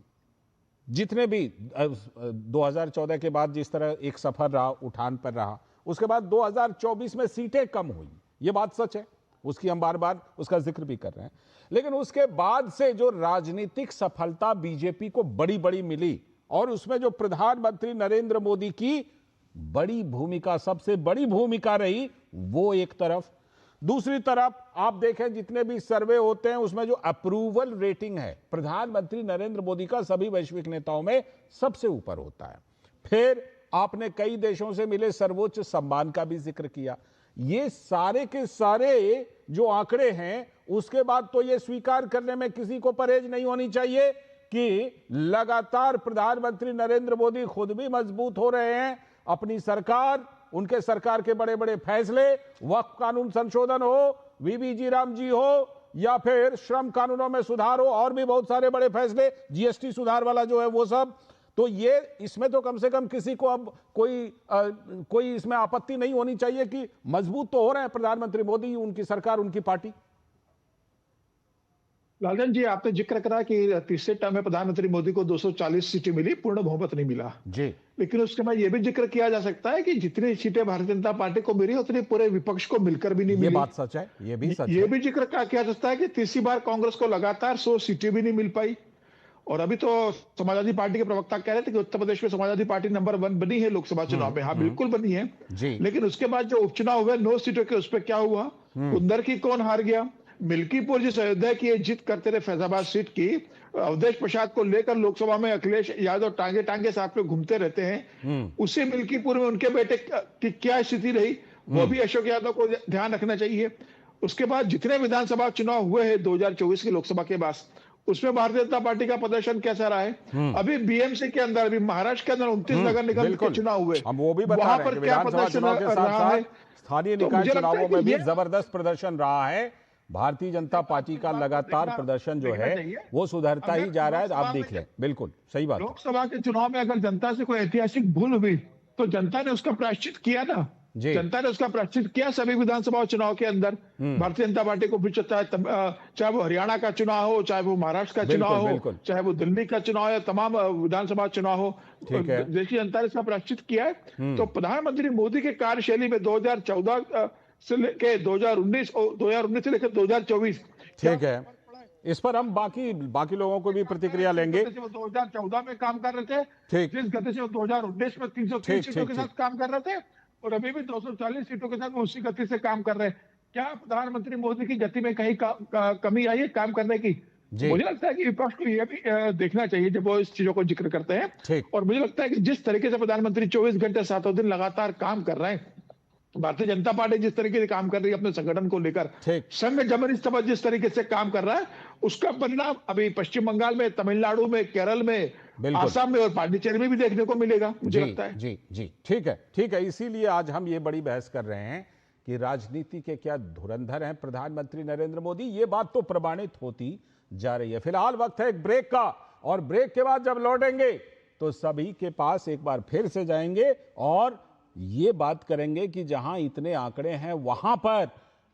जितने भी 2014 के बाद जिस तरह एक सफर रहा, उठान पर रहा, उसके बाद 2024 में सीटें कम हुई, ये बात सच है, उसकी हम बार बार उसका जिक्र भी कर रहे हैं। लेकिन उसके बाद से जो राजनीतिक सफलता बीजेपी को बड़ी बड़ी मिली, और उसमें जो प्रधानमंत्री नरेंद्र मोदी की बड़ी भूमिका, सबसे बड़ी भूमिका रही, वो एक तरफ। दूसरी तरफ आप देखें जितने भी सर्वे होते हैं उसमें जो अप्रूवल रेटिंग है प्रधानमंत्री नरेंद्र मोदी का सभी वैश्विक नेताओं में सबसे ऊपर होता है। फिर आपने कई देशों से मिले सर्वोच्च सम्मान का भी जिक्र किया। ये सारे के सारे जो आंकड़े हैं, उसके बाद तो ये स्वीकार करने में किसी को परहेज नहीं होनी चाहिए कि लगातार प्रधानमंत्री नरेंद्र मोदी खुद भी मजबूत हो रहे हैं। अपनी सरकार, उनके सरकार के बड़े बड़े फैसले, वक्फ कानून संशोधन हो, वीबी राम जी हो, या फिर श्रम कानूनों में सुधार हो, और भी बहुत सारे बड़े फैसले, जीएसटी सुधार वाला जो है वो सब, तो ये इसमें तो कम से कम किसी को अब कोई इसमें आपत्ति नहीं होनी चाहिए कि मजबूत तो हो रहे हैं प्रधानमंत्री मोदी, उनकी सरकार, उनकी पार्टी। लालचंद जी, आपने जिक्र करा कि तीसरे टर्म में प्रधानमंत्री मोदी को 240 सीटें मिली, पूर्ण बहुमत नहीं मिला जी। लेकिन उसके बाद यह भी जिक्र किया जा सकता है कि जितनी सीटें भारतीय जनता पार्टी को मिली उतनी पूरे विपक्ष को मिलकर भी नहीं मिली। ये बात सच है, ये भी सच है। ये भी जिक्र किया जा सकता है कि तीसरी बार कांग्रेस को लगातार 100 सीटें भी नहीं मिल पाई। और अभी तो समाजवादी पार्टी के प्रवक्ता कह रहे थे कि उत्तर प्रदेश में समाजवादी पार्टी नंबर 1 बनी है लोकसभा चुनाव में। हाँ, बिल्कुल बनी है, लेकिन उसके बाद जो उपचुनाव हुए 9 सीटों के, उस पर क्या हुआ, उधर की कौन हार गया, मिल्कीपुर जिस अयोध्या की ये जीत करते रहे फैजाबाद सीट की, अवधेश प्रसाद को लेकर लोकसभा में अखिलेश यादव टांगे टांगे साथ में घूमते रहते हैं। उसी मिल्कीपुर में उनके बेटे की क्या स्थिति रही, वो भी अशोक यादव को ध्यान रखना चाहिए। उसके बाद जितने विधानसभा चुनाव हुए हैं 2024 के लोकसभा के बाद, उसमें भारतीय जनता पार्टी का प्रदर्शन कैसा रहा है। अभी बीएमसी के अंदर, अभी महाराष्ट्र के अंदर 29 नगर निगम के चुनाव हुए, हम वो भी बता वहां रहे हैं पर कि क्या विधानसभा प्रदर्शन चुनाव के साथ रहा है। साथ स्थानीय तो निकाय मुझे लगता है चुनावों कि में भी ये जबरदस्त प्रदर्शन रहा है। भारतीय जनता पार्टी का लगातार प्रदर्शन जो है वो सुधरता ही जा रहा है। आप देख लें, बिल्कुल सही बात है। लोकसभा के चुनाव में अगर जनता से कोई ऐतिहासिक भूल हुई तो जनता ने उसका प्रायश्चित किया ना। जनता ने उसका प्रायश्चित किया सभी विधानसभा चुनाव के अंदर। भारतीय जनता पार्टी को भी चाहे वो हरियाणा का चुनाव हो, चाहे वो महाराष्ट्र का चुनाव हो, चाहे वो दिल्ली का चुनाव है, तमाम विधानसभा चुनाव हो, देश की जनता ने इसका प्रायश्चित किया है। तो प्रधानमंत्री मोदी के कार्यशैली में 2014 से लेकर 2019 से लेकर 2024, ठीक है, इस पर हम बाकी लोगों को भी प्रतिक्रिया लेंगे। 2014 में काम कर रहे थे, जिस गति से वो 2019 में 330 सीटों के साथ काम कर रहे थे, और अभी भी 240 सीटों के साथ वो उसी गति से काम कर रहे हैं। क्या प्रधानमंत्री मोदी की गति में कहीं कमी आई है काम करने की? मुझे लगता है कि विपक्ष को यह भी देखना चाहिए जब वो इस चीजों को जिक्र करते हैं। और मुझे लगता है कि जिस तरीके से प्रधानमंत्री 24 घंटे 7 दिन लगातार काम कर रहे हैं, भारतीय जनता पार्टी जिस तरीके से काम कर रही है अपने संगठन को लेकर, संघ जमन स्तंभ जिस तरीके से काम कर रहा है, उसका परिणाम अभी पश्चिम बंगाल में, तमिलनाडु में, केरल में, आसाम में और पांडिचेरी में भी देखने को मिलेगा, मुझे लगता है। जी ठीक है। इसीलिए आज हम ये बड़ी बहस कर रहे हैं कि राजनीति के क्या धुरंधर हैं प्रधानमंत्री नरेंद्र मोदी। ये बात तो प्रमाणित होती जा रही है। फिलहाल वक्त है एक ब्रेक का, और ब्रेक के बाद जब लौटेंगे तो सभी के पास एक बार फिर से जाएंगे और ये बात करेंगे कि जहां इतने आंकड़े हैं वहां पर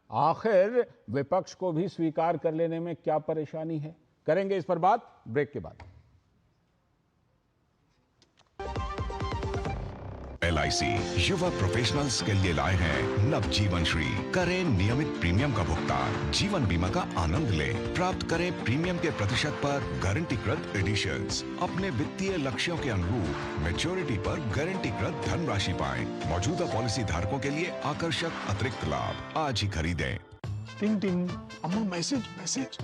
आखिर विपक्ष को भी स्वीकार कर लेने में क्या परेशानी है। करेंगे इस पर बात ब्रेक के बाद। LIC युवा प्रोफेशनल्स के लिए लाए हैं नवजीवन श्री। करें नियमित प्रीमियम का भुगतान, जीवन बीमा का आनंद लें, प्राप्त करें प्रीमियम के प्रतिशत पर गारंटीकृत एडिशंस, अपने वित्तीय लक्ष्यों के अनुरूप मैच्योरिटी पर गारंटीकृत धनराशि पाएं। मौजूदा पॉलिसी धारकों के लिए आकर्षक अतिरिक्त लाभ आज ही खरीदें। टिंग टिंग, अम्मा मैसेज।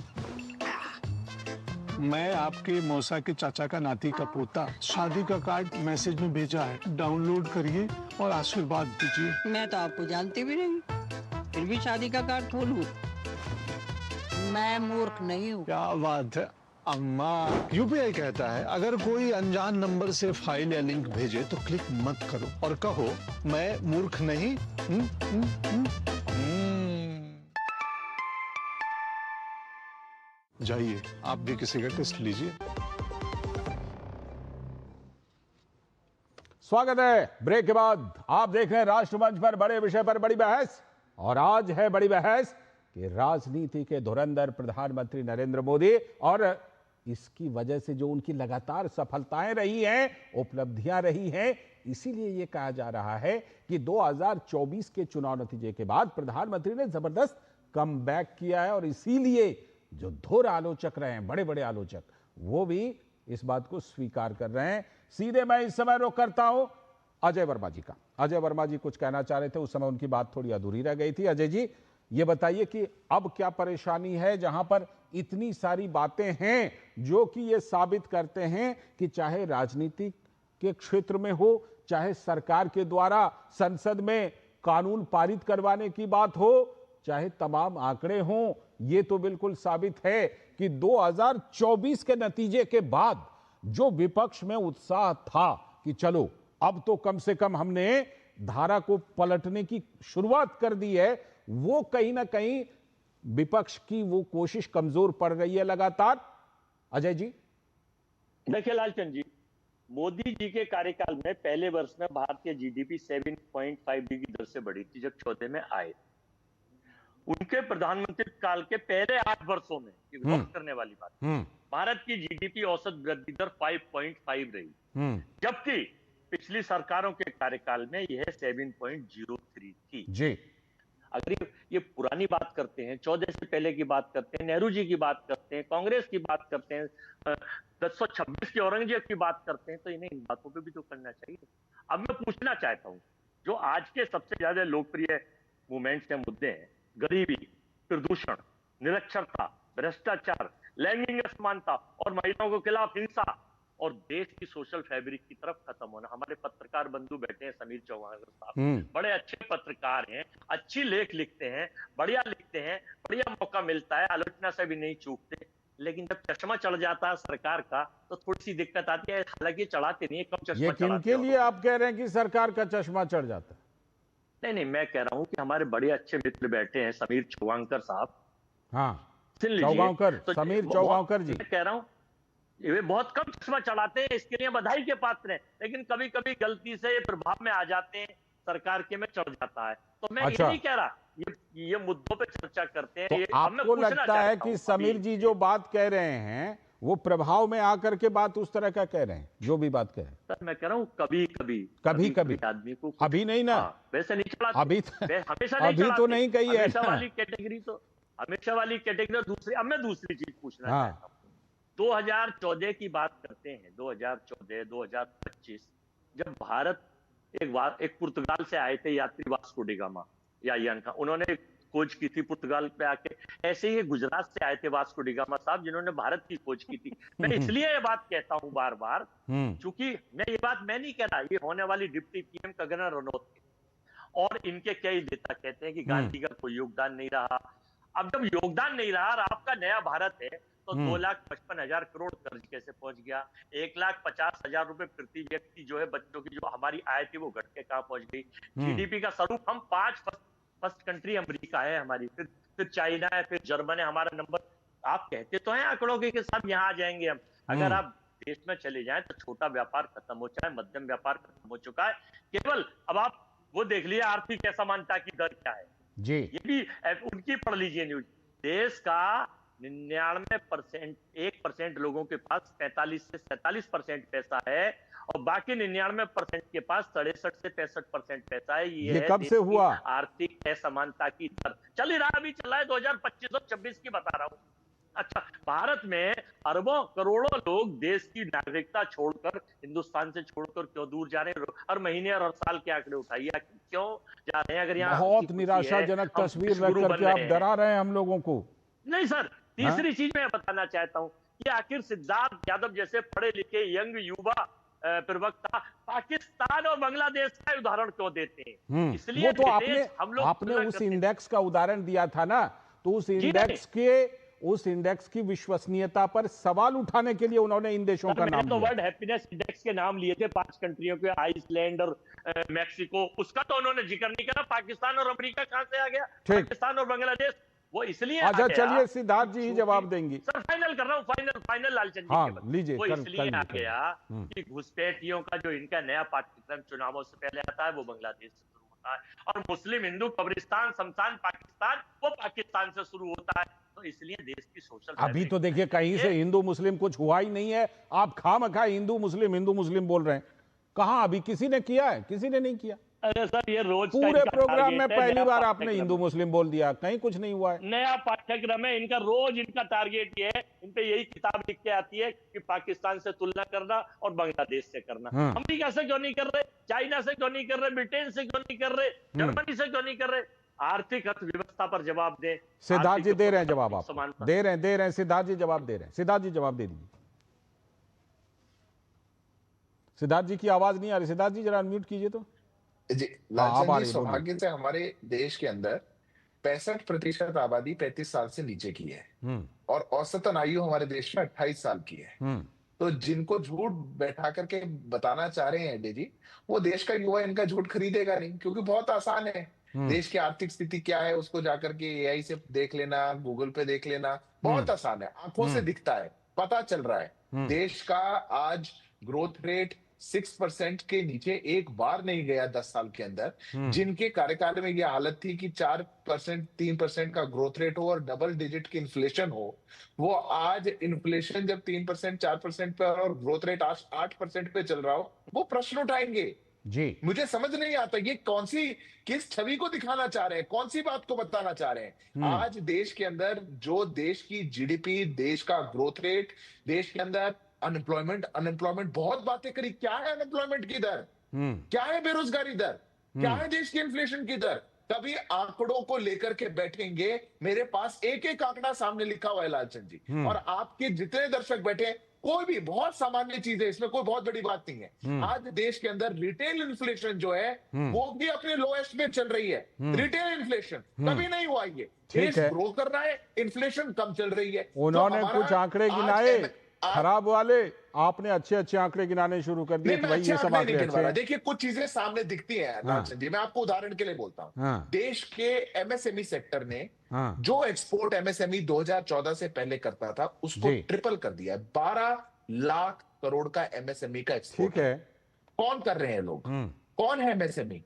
मैं आपके मौसा के चाचा का नाती का पोता, शादी का कार्ड मैसेज में भेजा है, डाउनलोड करिए और आशीर्वाद दीजिए। मैं तो आपको जानती भी नहीं, फिर भी शादी का कार्ड खोलूं? मैं मूर्ख नहीं हूँ। क्या बात है अम्मा। UPI कहता है अगर कोई अनजान नंबर से फाइल या लिंक भेजे तो क्लिक मत करो और कहो मैं मूर्ख नहीं। जाइए आप भी किसी का टेस्ट लीजिए। स्वागत है ब्रेक के बाद। आप देख रहे हैं राष्ट्रमंच पर बड़े विषय पर बड़ी बहस, और आज है बड़ी बहस कि राजनीति के धुरंधर प्रधानमंत्री नरेंद्र मोदी और इसकी वजह से जो उनकी लगातार सफलताएं रही हैं, उपलब्धियां रही हैं, इसीलिए यह कहा जा रहा है कि 2024 के चुनाव नतीजे के बाद प्रधानमंत्री ने जबरदस्त कमबैक किया है। और इसीलिए जो धुर आलोचक रहे हैं, बड़े बड़े आलोचक, वो भी इस बात को स्वीकार कर रहे हैं। सीधे मैं इस समय रुख करता हूं अजय वर्मा जी का। अजय वर्मा जी कुछ कहना चाह रहे थे, उस समय उनकी बात थोड़ी अधूरी रह गई थी। अजय जी ये बताइए कि अब क्या परेशानी है जहां पर इतनी सारी बातें हैं जो कि ये साबित करते हैं कि चाहे राजनीति के क्षेत्र में हो, चाहे सरकार के द्वारा संसद में कानून पारित करवाने की बात हो, चाहे तमाम आंकड़े हों, ये तो बिल्कुल साबित है कि 2024 के नतीजे के बाद जो विपक्ष में उत्साह था कि चलो अब तो कम से कम हमने धारा को पलटने की शुरुआत कर दी है, वो कहीं ना कहीं विपक्ष की वो कोशिश कमजोर पड़ रही है लगातार। अजय जी देखिए लालचंद जी, मोदी जी के कार्यकाल में पहले वर्ष में भारतीय जीडीपी 7.5 की दर से बढ़ी थी जब 14 में आए। उनके प्रधानमंत्री काल के पहले 8 वर्षों में, गौर करने वाली बात, भारत की जीडीपी औसत वृद्धि दर 5.5 रही, जबकि पिछली सरकारों के कार्यकाल में यह 7.03 थी जी। अगर ये पुरानी बात करते हैं, 14 से पहले की बात करते हैं, नेहरू जी की बात करते हैं, कांग्रेस की बात करते हैं, 1926 के औरंगजेब की बात करते हैं, तो इन्हें इन बातों पे भी तो करना चाहिए। अब मैं पूछना चाहता हूं, जो आज के सबसे ज्यादा लोकप्रिय मूवमेंट्स हैं, मुद्दे हैं, गरीबी, प्रदूषण, निरक्षरता, भ्रष्टाचार, लैंगिक असमानता और महिलाओं के खिलाफ हिंसा और देश की सोशल फैब्रिक की तरफ खत्म होना। हमारे पत्रकार बंधु बैठे हैं, समीर चौहान साहब बड़े अच्छे पत्रकार हैं, अच्छी लेख लिखते हैं, बढ़िया लिखते हैं, बढ़िया मौका मिलता है, आलोचना से भी नहीं चूकते, लेकिन जब चश्मा चढ़ जाता है सरकार का तो थोड़ी सी दिक्कत आती है। हालांकि चढ़ाते नहीं है, कम चश्मा ये किनके लिए आप कह रहे हैं कि सरकार का चश्मा चढ़ जाता है? नहीं, मैं कह रहा हूं कि हमारे बड़े अच्छे मित्र बैठे हैं, समीर चौगांवकर साहब। हाँ, सुन लीजिए, चौगांवकर, तो समीर चौगांवकर जी। मैं कह रहा हूं ये बहुत कम चश्मा चढ़ाते हैं, इसके लिए बधाई के पात्र हैं, लेकिन कभी कभी गलती से ये प्रभाव में आ जाते हैं, सरकार के में चढ़ जाता है। तो मैं ये नहीं कह रहा, ये मुद्दों पे चर्चा करते हैं। तो आपको लगता है कि समीर जी जो बात कह रहे हैं वो प्रभाव में आकर के बात उस तरह का कह रहे हैं, जो भी बात कह रहे हैं? सर मैं कह रहा हूँ कभी कभी आदमी को, अभी नहीं ना, वैसे नहीं चढ़ाते, अभी हमेशा नहीं अभी तो नहीं कही है, हमेशा वाली कैटेगरी दूसरी। अब मैं दूसरी चीज पूछना चाहता हूँ। 2014 की बात करते हैं, 2014, 2025, जब भारत एक पुर्तगाल से आए थे यात्री वास्को डी गामा या यानका, उन्होंने खोज की थी पुर्तगाल पे आके। ऐसे ही गुजरात से आए थे वास्को डी गामा साहब, जिन्होंने भारत की खोज की थी। मैं इसलिए ये बात कहता हूं बार बार, क्योंकि ये बात मैं नहीं कह रहा, ये होने वाली डिप्टी पीएम कंगना रनौत और इनके कई नेता कहते हैं कि गांधी का कोई योगदान नहीं रहा। अब जब योगदान नहीं रहा और आपका नया भारत है, तो 2,55,000 करोड़ कर्ज कैसे पहुंच गया? 1,50,000 रुपए प्रति व्यक्ति जो है बच्चों की जो हमारी आय थी वो घट के कहां पहुंच गई? जीडीपी का स्वरूप हम 5 फर्स्ट कंट्री अमेरिका है हमारी, फिर चाइना है, फिर जर्मन है, हमारा नंबर। आप कहते तो हैं आंकड़ों के साथ यहाँ आ जाएंगे हम। अगर आप देश में चले जाएं तो छोटा व्यापार खत्म हो चुका है, मध्यम व्यापार खत्म हो चुका है। केवल अब आप वो देख लीजिए आर्थिक असमानता की दर क्या है जी, ये भी उनकी पढ़ लीजिए न्यूज। देश का 99%, 1% लोगों के पास 45 से 47% पैसा है और बाकी 99% के पास 63 से 65% पैसा है। ये कब से हुआ? आर्थिक असमानता की दर चल ही रहा, अभी चल रहा है 2025 और 26 की बता रहा हूं। अच्छा, भारत में अरबों करोड़ों लोग देश की नागरिकता छोड़कर, हिंदुस्तान से छोड़कर क्यों दूर जा रहे हैं? हर महीने और हर साल के आंकड़े उठाइए, क्यों जा रहे हैं? अगर यहाँ बहुत निराशाजनक तस्वीर रख करके आप डरा रहे हैं हम लोगों को। नहीं सर, तीसरी चीज मैं बताना चाहता हूं कि आखिर सिद्धार्थ यादव जैसे पढ़े लिखे यंग युवा प्रवक्ता पाकिस्तान और बांग्लादेश का उदाहरण क्यों देते हैं? इसलिए तो आपने उस इंडेक्स का उदाहरण दिया था ना, तो उस इंडेक्स की विश्वसनीयता पर सवाल उठाने के लिए उन्होंने इन देशों का नाम तो वर्ल्ड हैप्पीनेस इंडेक्स के नाम लिए थे 5 कंट्रियों के, आइसलैंड और मैक्सिको, उसका तो उन्होंने जिक्र नहीं करा। पाकिस्तान और अमेरिका कहां से आ गया? पाकिस्तान और बांग्लादेश वो इसलिए अच्छा, चलिए सिद्धार्थ जी ही जवाब देंगी। सर फाइनल कर रहा हूँ, फाइनल लालचंद जी। हाँ, लीजिए। वो इसलिए आ गया कि घुसपैठियों का जो इनका नया पाठ्यक्रम चुनावों से पहले आता है वो बांग्लादेश से शुरू होता है, और मुस्लिम हिंदू कब्रिस्तान शमशान पाकिस्तान वो पाकिस्तान से शुरू होता है। तो इसलिए देश की सोशल अभी तो देखिए कहीं से हिंदू मुस्लिम कुछ हुआ ही नहीं है, आप खामखा हिंदू मुस्लिम बोल रहे हैं। कहाँ अभी किसी ने किया है? किसी ने नहीं किया। अरे सर ये रोज पूरे प्रोग्राम में पहली बार आपने हिंदू मुस्लिम बोल दिया, कहीं कुछ नहीं हुआ है। नया पाठ्यक्रम है इनका, रोज इनका टारगेट ये है, इन पे यही किताब लिख के आती है कि पाकिस्तान से तुलना करना और बांग्लादेश से करना। अमेरिका से क्यों नहीं कर रहे? चाइना से क्यों नहीं कर रहे? ब्रिटेन से क्यों नहीं कर रहे? जर्मनी से क्यों नहीं कर रहे? आर्थिक अर्थव्यवस्था पर जवाब दे। सिद्धार्थ जी दे रहे हैं जवाब, आप दे रहे हैं सिद्धार्थ जी जवाब दे रहे हैं। सिद्धार्थ जी जवाब दे दीजिए। सिद्धार्थ जी की आवाज नहीं आ रही, सिद्धार्थ जी जरा अनम्यूट कीजिए तो। जी, लालचंद जी, सौभाग्य से हमारे देश के अंदर 65% आबादी 35 साल से नीचे की है और औसतन आयु हमारे देश में 28 साल की है। तो जिनको झूठ बैठा करके बताना चाह रहे हैं जी, वो देश का युवा इनका झूठ खरीदेगा नहीं, क्योंकि बहुत आसान है। देश की आर्थिक स्थिति क्या है उसको जाकर के एआई से देख लेना, गूगल पे देख लेना, बहुत आसान है, आंखों से दिखता है, पता चल रहा है। देश का आज ग्रोथ रेट 6% के नीचे एक बार नहीं गया 10 साल के अंदर। जिनके कार्यकाल में यह हालत थी कि 4%, 3% का ग्रोथ रेट हो और डबल डिजिट की इन्फ्लेशन हो, वो आज इन्फ्लेशन जब 3%, 4% पे और ग्रोथ रेट 8% पे चल रहा हो, वो प्रश्न उठाएंगे जी। मुझे समझ नहीं आता ये किस छवि को दिखाना चाह रहे हैं, कौन सी बात को बताना चाह रहे हैं। आज देश के अंदर जो देश की जीडीपी, देश का ग्रोथ रेट, देश के अंदर अनएम्प्लॉयमेंट बहुत बातें करी। क्या है अनएम्प्लॉयमेंट की दर? क्या है बेरोजगारी दर? क्या है देश की इन्फ्लेशन की दर? कभी आंकड़ों को लेकर के बैठेंगे, मेरे पास एक एक आंकड़ा सामने लिखा हुआ है लालचंद जी, और आपके जितने दर्शक बैठे हैं, कोई भी बहुत सामान्य चीज है, इसमें कोई बहुत बड़ी बात नहीं है। आज देश के अंदर रिटेल इन्फ्लेशन जो है वो भी अपने लोएस्ट में चल रही है। रिटेल इन्फ्लेशन कभी नहीं हुआ, ये देश ग्रो कर रहा है, इन्फ्लेशन कम चल रही है। उन्होंने कुछ आंकड़े गिनाए खराब वाले, आपने अच्छे अच्छे आंकड़े गिनाने शुरू कर दिए। भाई ये सब आंकड़े अच्छे। देखिए कुछ चीजें सामने दिखती हैं लालचंद जी, मैं आपको उदाहरण के लिए बोलता हूं। देश के एमएसएमई सेक्टर ने जो एक्सपोर्ट एमएसएमई 2014 से पहले करता था उसको ट्रिपल कर दिया है। 12 लाख करोड़ का एमएसएमई का एक्सपोर्ट है। कौन कर रहे हैं लोग, कौन है एमएसएमई?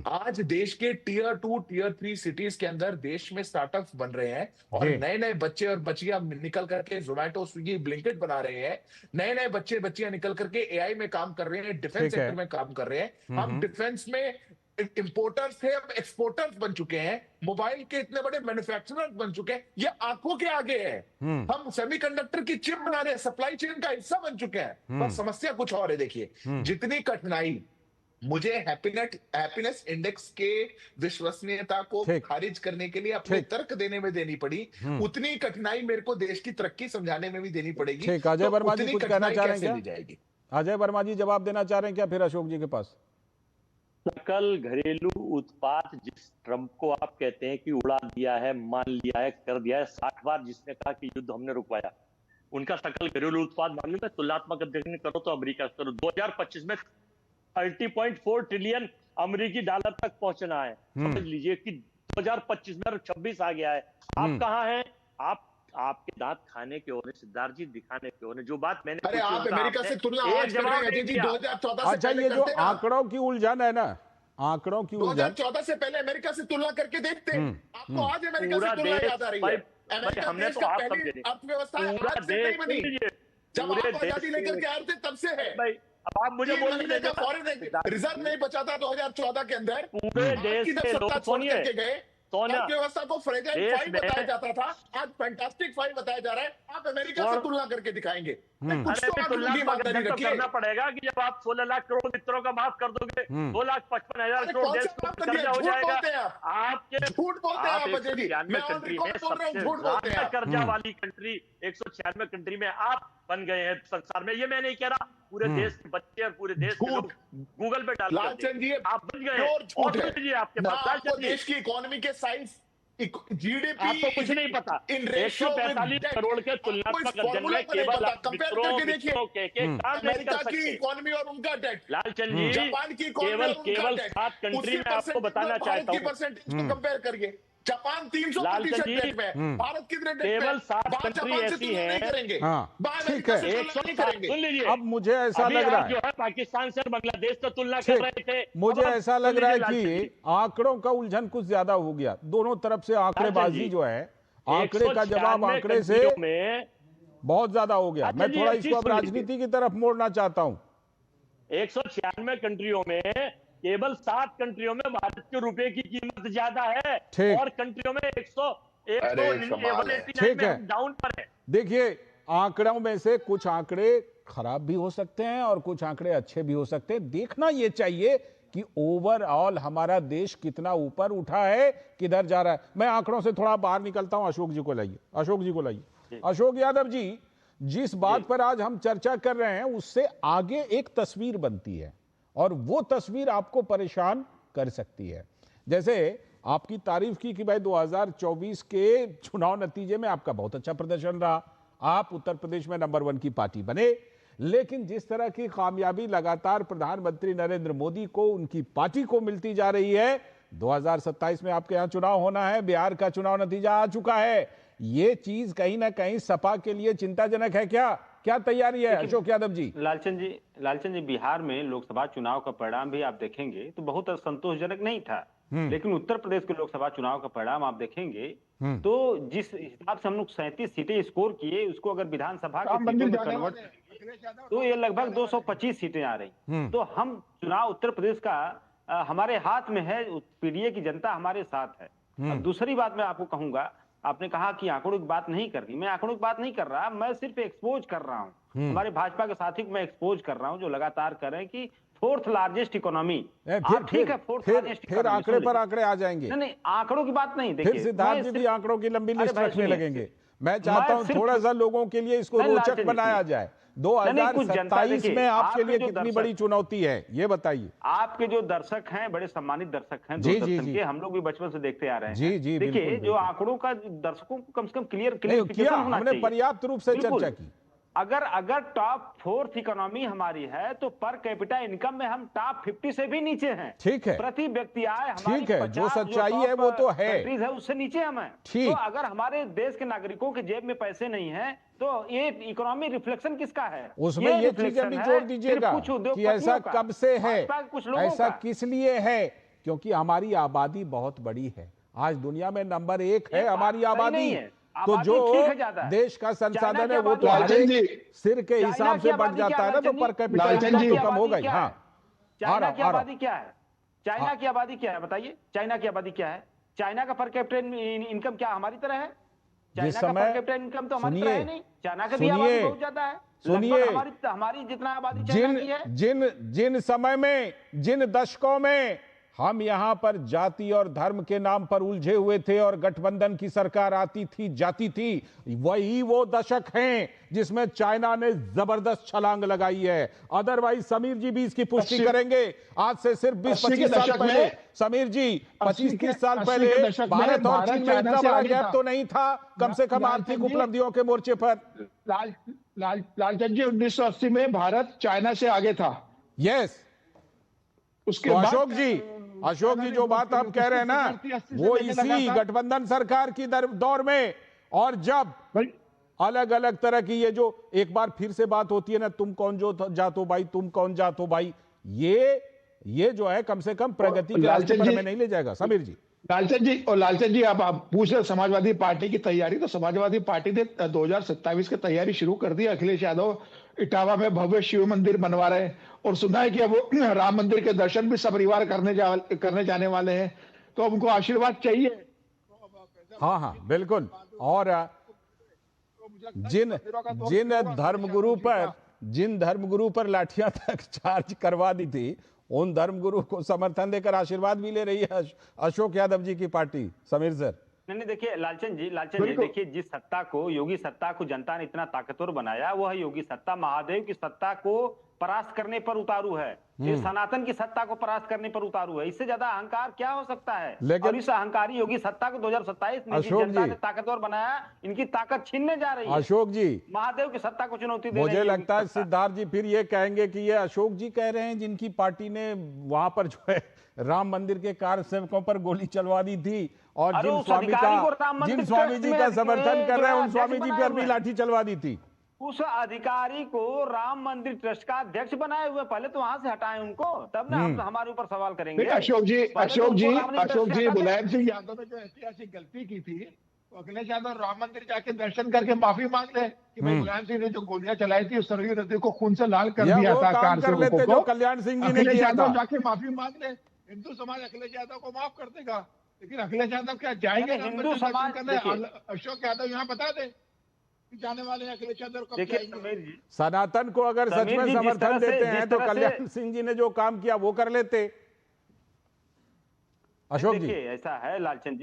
आज देश के टियर 2 टियर 3 सिटीज के अंदर देश में स्टार्टअप्स बन रहे हैं और नए नए बच्चे और बच्चियां निकल करके जोमेटो स्विगी ब्लिंकिट बना रहे हैं। नए नए बच्चे बच्चियां निकल करके एआई में काम कर रहे हैं, डिफेंस सेक्टर में काम कर रहे हैं। हम डिफेंस में इंपोर्टर्स थे, अब एक्सपोर्टर्स बन चुके हैं। मोबाइल के इतने बड़े मैन्युफैक्चरर्स बन चुके हैं, ये आंखों के आगे है। हम सेमीकंडक्टर की चिप बना रहे हैं, सप्लाई चेन का हिस्सा बन चुके हैं। पर समस्या कुछ और है। देखिए जितनी कठिनाई मुझे हैप्पीनेस इंडेक्स के विश्वसनीयता को खारिज करने के लिए अपने तर्क देने में देनी पड़ी, उतनी कठिनाई मेरे को देश की तरक्की समझाने में भी देनी पड़ेगी। अजय वर्मा जी कुछ कहना चाह रहे हैं क्या? अजय वर्मा जी जवाब देना चाह रहे हैं क्या फिर अशोक जी के पास? सकल घरेलू उत्पाद जिस ट्रंप को आप कहते हैं कि उड़ा दिया है, मान लिया है, कर दिया है, 60 बार जिसने कहा कि युद्ध हमने रुकवाया, उनका सकल घरेलू उत्पाद मालूम है? तुलनात्मक अध्ययन करो तो अमेरिका करो, 2025 में 30.4 ट्रिलियन अमेरिकी डॉलर तक पहुंचना है। समझ लीजिए कि 2025 में 26 आ गया है। आप कहाँ हैं? आपके दांत खाने के होने, सिद्धार्थ जी दिखाने के होने। जो बात मैंने अरे आप अमेरिका से तुलना आज कर रहे हैं जी 2014 से। अच्छा ये जो आंकड़ों की उलझन है ना, आंकड़ों की उलझन 2014 से पहले अमेरिका से तुलना करके देखते हैं, आपको आज अमेरिका से तुलना याद आ रही है। अमेरिका देश का पहली अर्थव्यवस्था आज से नहीं बनी, जब आप आजादी लेकर के आए थे तब से है। अब आप मुझे बोलने का फॉरेन रिजर्व नहीं बचा था 2014 के अंदर। पूरे देश के लोग सुनिए, अर्थव्यवस्था को फ्रेजाइल 5 बताया जाता था, आज फैंटास्टिक 5 बताया जा रहा है। आप अमेरिका से तुलना करके दिखाएंगे। कुछ तो करना पड़ेगा कि जब आप 16 लाख करोड़ मित्रों का माफ कर दोगे, 2,55,000 करोड़ देश को कर्जा हो जाएगा। आपके झूठ बोलते हैं आप अजय जी, मैं ऑन रिकॉर्ड बोल रहा हूं, झूठ बोलते हैं। कर्जा वाली कंट्री 196 कंट्री में आप बन गए हैं संसार में। ये मैं नहीं कह रहा, पूरे देश के बच्चे और पूरे देश के लोग गूगल पे डाल लालचंद जी आप बन गए हैं। आपके पास देश की इकोनॉमी के साइज जीडीपी आपको कुछ नहीं पता। 145 करोड़ के तुलनात्मक अध्ययन में केवल कंपेयर करके देखिए अमेरिका की इकोनॉमी और उनका डेट, लालचंद जी जापान की इकोनॉमी केवल 7 कंट्री में आपको बताना चाहता हूँ परसेंटेज को कंपेयर करिए। जापान 300% डेट में, भारत कितने डेट में? केवल 7 कंट्री ऐसी हैं। ठीक है, सुन लीजिए। अब मुझे ऐसा लग रहा है जो है पाकिस्तान से बांग्लादेश से तुलना कर रहे थे, मुझे ऐसा लग रहा है कि आंकड़ों का उलझन कुछ ज्यादा हो गया। दोनों तरफ से आंकड़ेबाजी जो है, आंकड़े का जवाब आंकड़े से बहुत ज्यादा हो गया। मैं थोड़ा इसको अब राजनीति की तरफ मोड़ना चाहता हूं। 196 कंट्रियों में केवल 7 कंट्रियों में भारत के रुपए की कीमत ज्यादा है और कंट्रियों में 189 डाउन पर है। देखिए आंकड़ों में से कुछ आंकड़े खराब भी हो सकते हैं और कुछ आंकड़े अच्छे भी हो सकते हैं। देखना यह चाहिए कि ओवरऑल हमारा देश कितना ऊपर उठा है, किधर जा रहा है। मैं आंकड़ों से थोड़ा बाहर निकलता हूं। अशोक जी को लाइए, अशोक जी को लाइए। अशोक यादव जी, जिस बात पर आज हम चर्चा कर रहे हैं उससे आगे एक तस्वीर बनती है और वो तस्वीर आपको परेशान कर सकती है। जैसे आपकी तारीफ की कि भाई 2024 के चुनाव नतीजे में आपका बहुत अच्छा प्रदर्शन रहा, आप उत्तर प्रदेश में नंबर 1 की पार्टी बने, लेकिन जिस तरह की कामयाबी लगातार प्रधानमंत्री नरेंद्र मोदी को, उनकी पार्टी को मिलती जा रही है, 2027 में आपके यहां चुनाव होना है, बिहार का चुनाव नतीजा आ चुका है, ये चीज कहीं ना कहीं सपा के लिए चिंताजनक है क्या? क्या तैयारी है अशोक यादव जी? लालचंद जी बिहार में लोकसभा चुनाव का परिणाम भी आप देखेंगे तो बहुत संतोषजनक नहीं था, लेकिन उत्तर प्रदेश के लोकसभा चुनाव का परिणाम आप देखेंगे तो जिस हिसाब से हम लोग 37 सीटें स्कोर किए, उसको अगर विधानसभा की सीटों में कन्वर्ट तो ये लगभग 225 सीटें आ रही। तो हम चुनाव उत्तर प्रदेश का हमारे हाथ में है, पीडीए की जनता हमारे साथ है। दूसरी बात मैं आपको कहूंगा आपने कहा कि आंकड़ों की बात नहीं करनी, मैं आंकड़ों की बात नहीं कर रहा, मैं सिर्फ एक्सपोज कर रहा हूं। हमारे भाजपा के साथी को मैं एक्सपोज कर रहा हूं जो लगातार कर रहे हैं कि फोर्थ लार्जेस्ट इकोनॉमी। ठीक है, फोर्थ लार्जेस्ट फिर आंकड़े पर आंकड़े आ जाएंगे। नहीं, आंकड़ों की बात नहीं। देखिए, फिर सिद्धार्थ जी भी आंकड़ों की लंबी लिस्ट रखने लगेंगे। मैं चाहता हूं थोड़ा सा लोगों के लिए इसको रोचक बनाया जाए। 2027 में आपके लिए कितनी बड़ी चुनौती है, ये बताइए। आपके जो दर्शक हैं, बड़े सम्मानित दर्शक हैं दूरदर्शन के, हम लोग भी बचपन से देखते आ रहे हैं। जी, देखिए, जो आंकड़ों का दर्शकों को कम से कम क्लियरिफिकेशन होना चाहिए। हमने पर्याप्त रूप से चर्चा की। अगर टॉप फोर्थ इकोनॉमी हमारी है तो पर कैपिटा इनकम में हम टॉप 50 से भी नीचे हैं। ठीक है, प्रति व्यक्ति आय ठीक है, जो सच्चाई है वो तो है, उससे नीचे हम हैं। ठीक, तो अगर हमारे देश के नागरिकों के जेब में पैसे नहीं है तो ये इकोनॉमी रिफ्लेक्शन किसका है? उसमें ये चीजें भी जोड़ दीजिएगा कि ऐसा कब से है, ऐसा किस लिए है, क्योंकि हमारी आबादी बहुत बड़ी है। आज दुनिया में नंबर 1 है हमारी आबादी। तो जो देश का संसाधन है वो तो सिर के हिसाब से बढ़ जाता है ना, तो पर कैपिटा इनकम कम हो गई। हाँ, चाइना की आबादी क्या है? चाइना की आबादी क्या है बताइए? चाइना की आबादी क्या है? चाइना का पर कैपिटा इनकम क्या हमारी तरह है? चाइना का पर कैपिटा इनकम तो हमारी तरह है नहीं। चाइना का भी आबादी बहुत ज्यादा है। सुनिए, हमारी जितना आबादी चाइना की है। जिन समय में, जिन दशकों में हम यहां पर जाति और धर्म के नाम पर उलझे हुए थे और गठबंधन की सरकार आती थी जाती थी, वही वो दशक हैं जिसमें चाइना ने जबरदस्त छलांग लगाई है। अदरवाइज समीर जी भी इसकी पुष्टि करेंगे। आज से सिर्फ 20-25 साल पहले, समीर जी 25-30 साल पहले भारत और चीन में इतना बड़ा गैप तो नहीं था, कम से कम आर्थिक उपलब्धियों के मोर्चे पर। लालचंद जी, 1980 में भारत चाइना से आगे था। यस, उसके अशोक जी जो बात आप कह रहे हैं ना, वो इसी गठबंधन सरकार की दौर में, और जब अलग अलग तरह की ये जो एक बार फिर से बात होती है ना, तुम कौन जो जातो भाई, तुम कौन जातो भाई, ये जो है कम से कम प्रगति के रास्ते पर हमें नहीं ले जाएगा। समीर जी, लालचंद जी आप पूछ रहे समाजवादी पार्टी की तैयारी, तो समाजवादी पार्टी ने 2027 की तैयारी शुरू कर दी। अखिलेश यादव इटावा में भव्य शिव मंदिर बनवा रहे हैं, और सुना है कि अब वो राम मंदिर के दर्शन भी सपरिवार करने जाने वाले हैं, तो उनको आशीर्वाद चाहिए। हाँ, बिल्कुल। और जिन धर्मगुरु पर लाठियां तक चार्ज करवा दी थी, उन धर्मगुरु को समर्थन देकर आशीर्वाद भी ले रही है अशोक यादव जी की पार्टी। समीर सर, नहीं, देखिए लालचंद जी, देखिए, जिस सत्ता को, योगी सत्ता को जनता ने इतना ताकतवर बनाया, वह योगी सत्ता महादेव की सत्ता को परास्त करने पर उतारू है। ये सनातन की सत्ता को परास्त करने पर उतारू है। इससे ज्यादा अहंकार क्या हो सकता है? और इस अहंकारी योगी सत्ता को 2027 में जनता ने ताकतवर बनाया, इनकी ताकत छीनने जा रही है। अशोक जी, महादेव की सत्ता को चुनौती दे, मुझे लगता है सिद्धार्थ जी फिर ये कहेंगे कि ये अशोक जी कह रहे हैं जिनकी पार्टी ने वहां पर जो है राम मंदिर के कार सेवकों पर गोली चलवा दी थी, और जिन स्वामी जी का समर्थन कर रहे हैं उन स्वामी जी पर भी लाठी चलवा दी थी। उस अधिकारी को राम मंदिर ट्रस्ट का अध्यक्ष बनाए हुए, पहले तो वहां से हटाएं उनको, तब ना हम हमारे ऊपर सवाल करेंगे। अशोक जी, मुलायम सिंह यादव ने जो ऐतिहासिक गलती की थी, तो अखिलेश यादव राम मंदिर जाके दर्शन करके माफी मांग ले कि भाई मुलायम सिंह ने जो गोलियां चलाई थी उस सरयू नदी को खून से लाल कर दिया था कार सेवकों को, कल्याण सिंह जी ने अखिलेश किया यादव था। जाके माफी मांग ले, हिंदू समाज अखिलेश यादव को माफ कर देगा। लेकिन अखिलेश यादव क्या जाएंगे हिंदू समाज करने? अशोक यादव यहाँ बता दे जाने वाले हैं अखिलेश यादव कब जाएंगे? सनातन को अगर सच में समर्थन देते हैं तो कल्याण सिंह जी ने जो काम किया वो कर लेते। अशोक जी, ऐसा है लालचंद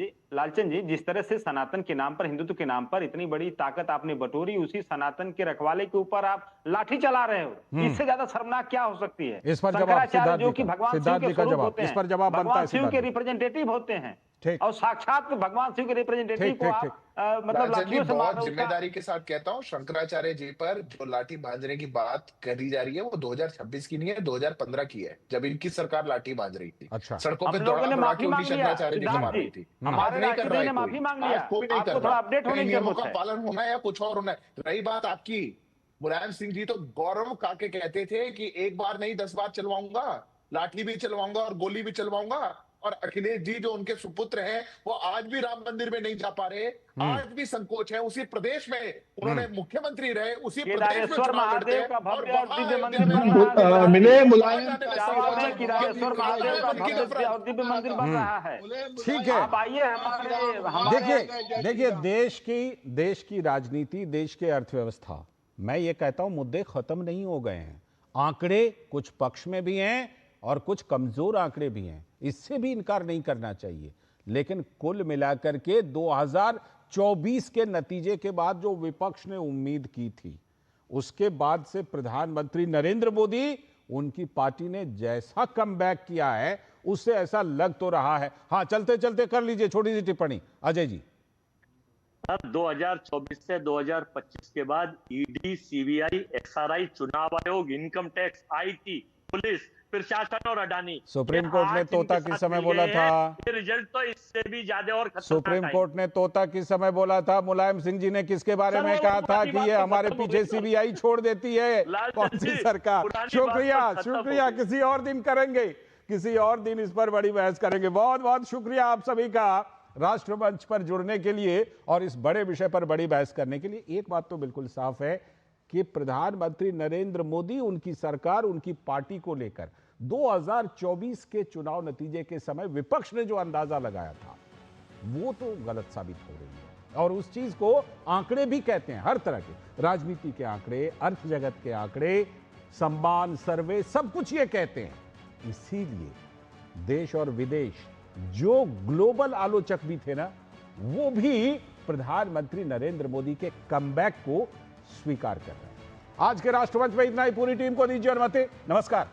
जी, जिस तरह से सनातन के नाम पर, हिंदुत्व के नाम पर इतनी बड़ी ताकत आपने बटोरी, उसी सनातन के रखवाले के ऊपर आप लाठी चला रहे हो। इससे ज्यादा शर्मनाक क्या हो सकती है? इस पर जवाब जो कि भगवान शिव के स्वरूप होते हैं, इस पर जवाब बनता है, भगवान शिव के रिप्रेजेंटेटिव होते हैं, और साक्षात भगवान शिव के रिप्रेजेंटेटिव को आप मतलब लाठियों से मार, जिम्मेदारी के साथ कहता हूँ, शंकराचार्य जी पर जो लाठी बांधने की बात करी जा रही है वो 2026 की नहीं है, 2015 की है, जब इनकी सरकार लाठी बांध रही थी। अच्छा, सड़कों पे दौड़ा के उनकी शंकराचार्य जी को मार रही थी। हमारे नहीं कर रहा, माफी मांग लिया, कोई नहीं कर रहा। अपडेट होने नियमों का पालन होना है या कुछ और होना है। रही बात आपकी, मुलायम सिंह जी तो गौरव काके कहते थे कि एक बार नहीं 10 बार चलवाऊंगा, लाठी भी चलवाऊंगा और गोली भी चलवाऊंगा, और अखिलेश जी जो उनके सुपुत्र हैं वो आज भी राम मंदिर में नहीं जा पा रहे, आज भी संकोच है। उसी प्रदेश में उन्होंने मुख्यमंत्री रहे, उसी प्रदेश में केदारेश्वर चुनाव लड़ते महादेव हैं का और भव्य और वहां दिव्य अयोध्या मंदिर में बन रहा है। मिले मुलायम केदारेश्वर महादेव का भव्य और दिव्य मंदिर बन रहा है। ठीक है, आप आइए हमारे देखिए देश की राजनीति, देश के अर्थव्यवस्था, मैं ये कहता हूं मुद्दे खत्म नहीं हो गए हैं। आंकड़े कुछ पक्ष में भी हैं और कुछ कमजोर आंकड़े भी हैं, इससे भी इनकार नहीं करना चाहिए। लेकिन कुल मिलाकर के 2024 के नतीजे के बाद जो विपक्ष ने उम्मीद की थी, उसके बाद से प्रधानमंत्री नरेंद्र मोदी, उनकी पार्टी ने जैसा कमबैक किया है उससे ऐसा लग तो रहा है। हाँ, चलते चलते कर लीजिए छोटी सी टिप्पणी अजय जी। अब 2024 से 2025 के बाद ईडी, सीबीआई, एक्सआरआई, चुनाव आयोग, इनकम टैक्स, आईटी, पुलिस, प्रशासन और अडानी, सुप्रीम कोर्ट ने तोता किस समय बोला था? ये रिजल्ट तो इससे भी ज्यादा और खतरनाक। सुप्रीम कोर्ट ने तोता किस समय बोला था? मुलायम सिंह जी ने किसके बारे में कहा था कि ये हमारे पीछे सीबीआई छोड़ देती है? कौन सी सरकार? शुक्रिया, किसी और दिन करेंगे, किसी और दिन इस पर बड़ी बहस करेंगे। बहुत बहुत शुक्रिया आप सभी का राष्ट्रमंच पर जुड़ने के लिए और इस बड़े विषय पर बड़ी बहस करने के लिए। एक बात तो बिल्कुल साफ है कि प्रधानमंत्री नरेंद्र मोदी, उनकी सरकार, उनकी पार्टी को लेकर 2024 के चुनाव नतीजे के समय विपक्ष ने जो अंदाजा लगाया था वो तो गलत साबित हो रही है। और उस चीज को आंकड़े भी कहते हैं, हर तरह के राजनीति के आंकड़े, अर्थ जगत के आंकड़े, सम्मान सर्वे, सब कुछ ये कहते हैं। इसीलिए देश और विदेश जो ग्लोबल आलोचक भी थे ना, वो भी प्रधानमंत्री नरेंद्र मोदी के कमबैक को स्वीकार कर रहे हैं। आज के राष्ट्रमंच में इतना ही। पूरी टीम को दीजिए अनुमति। नमस्कार।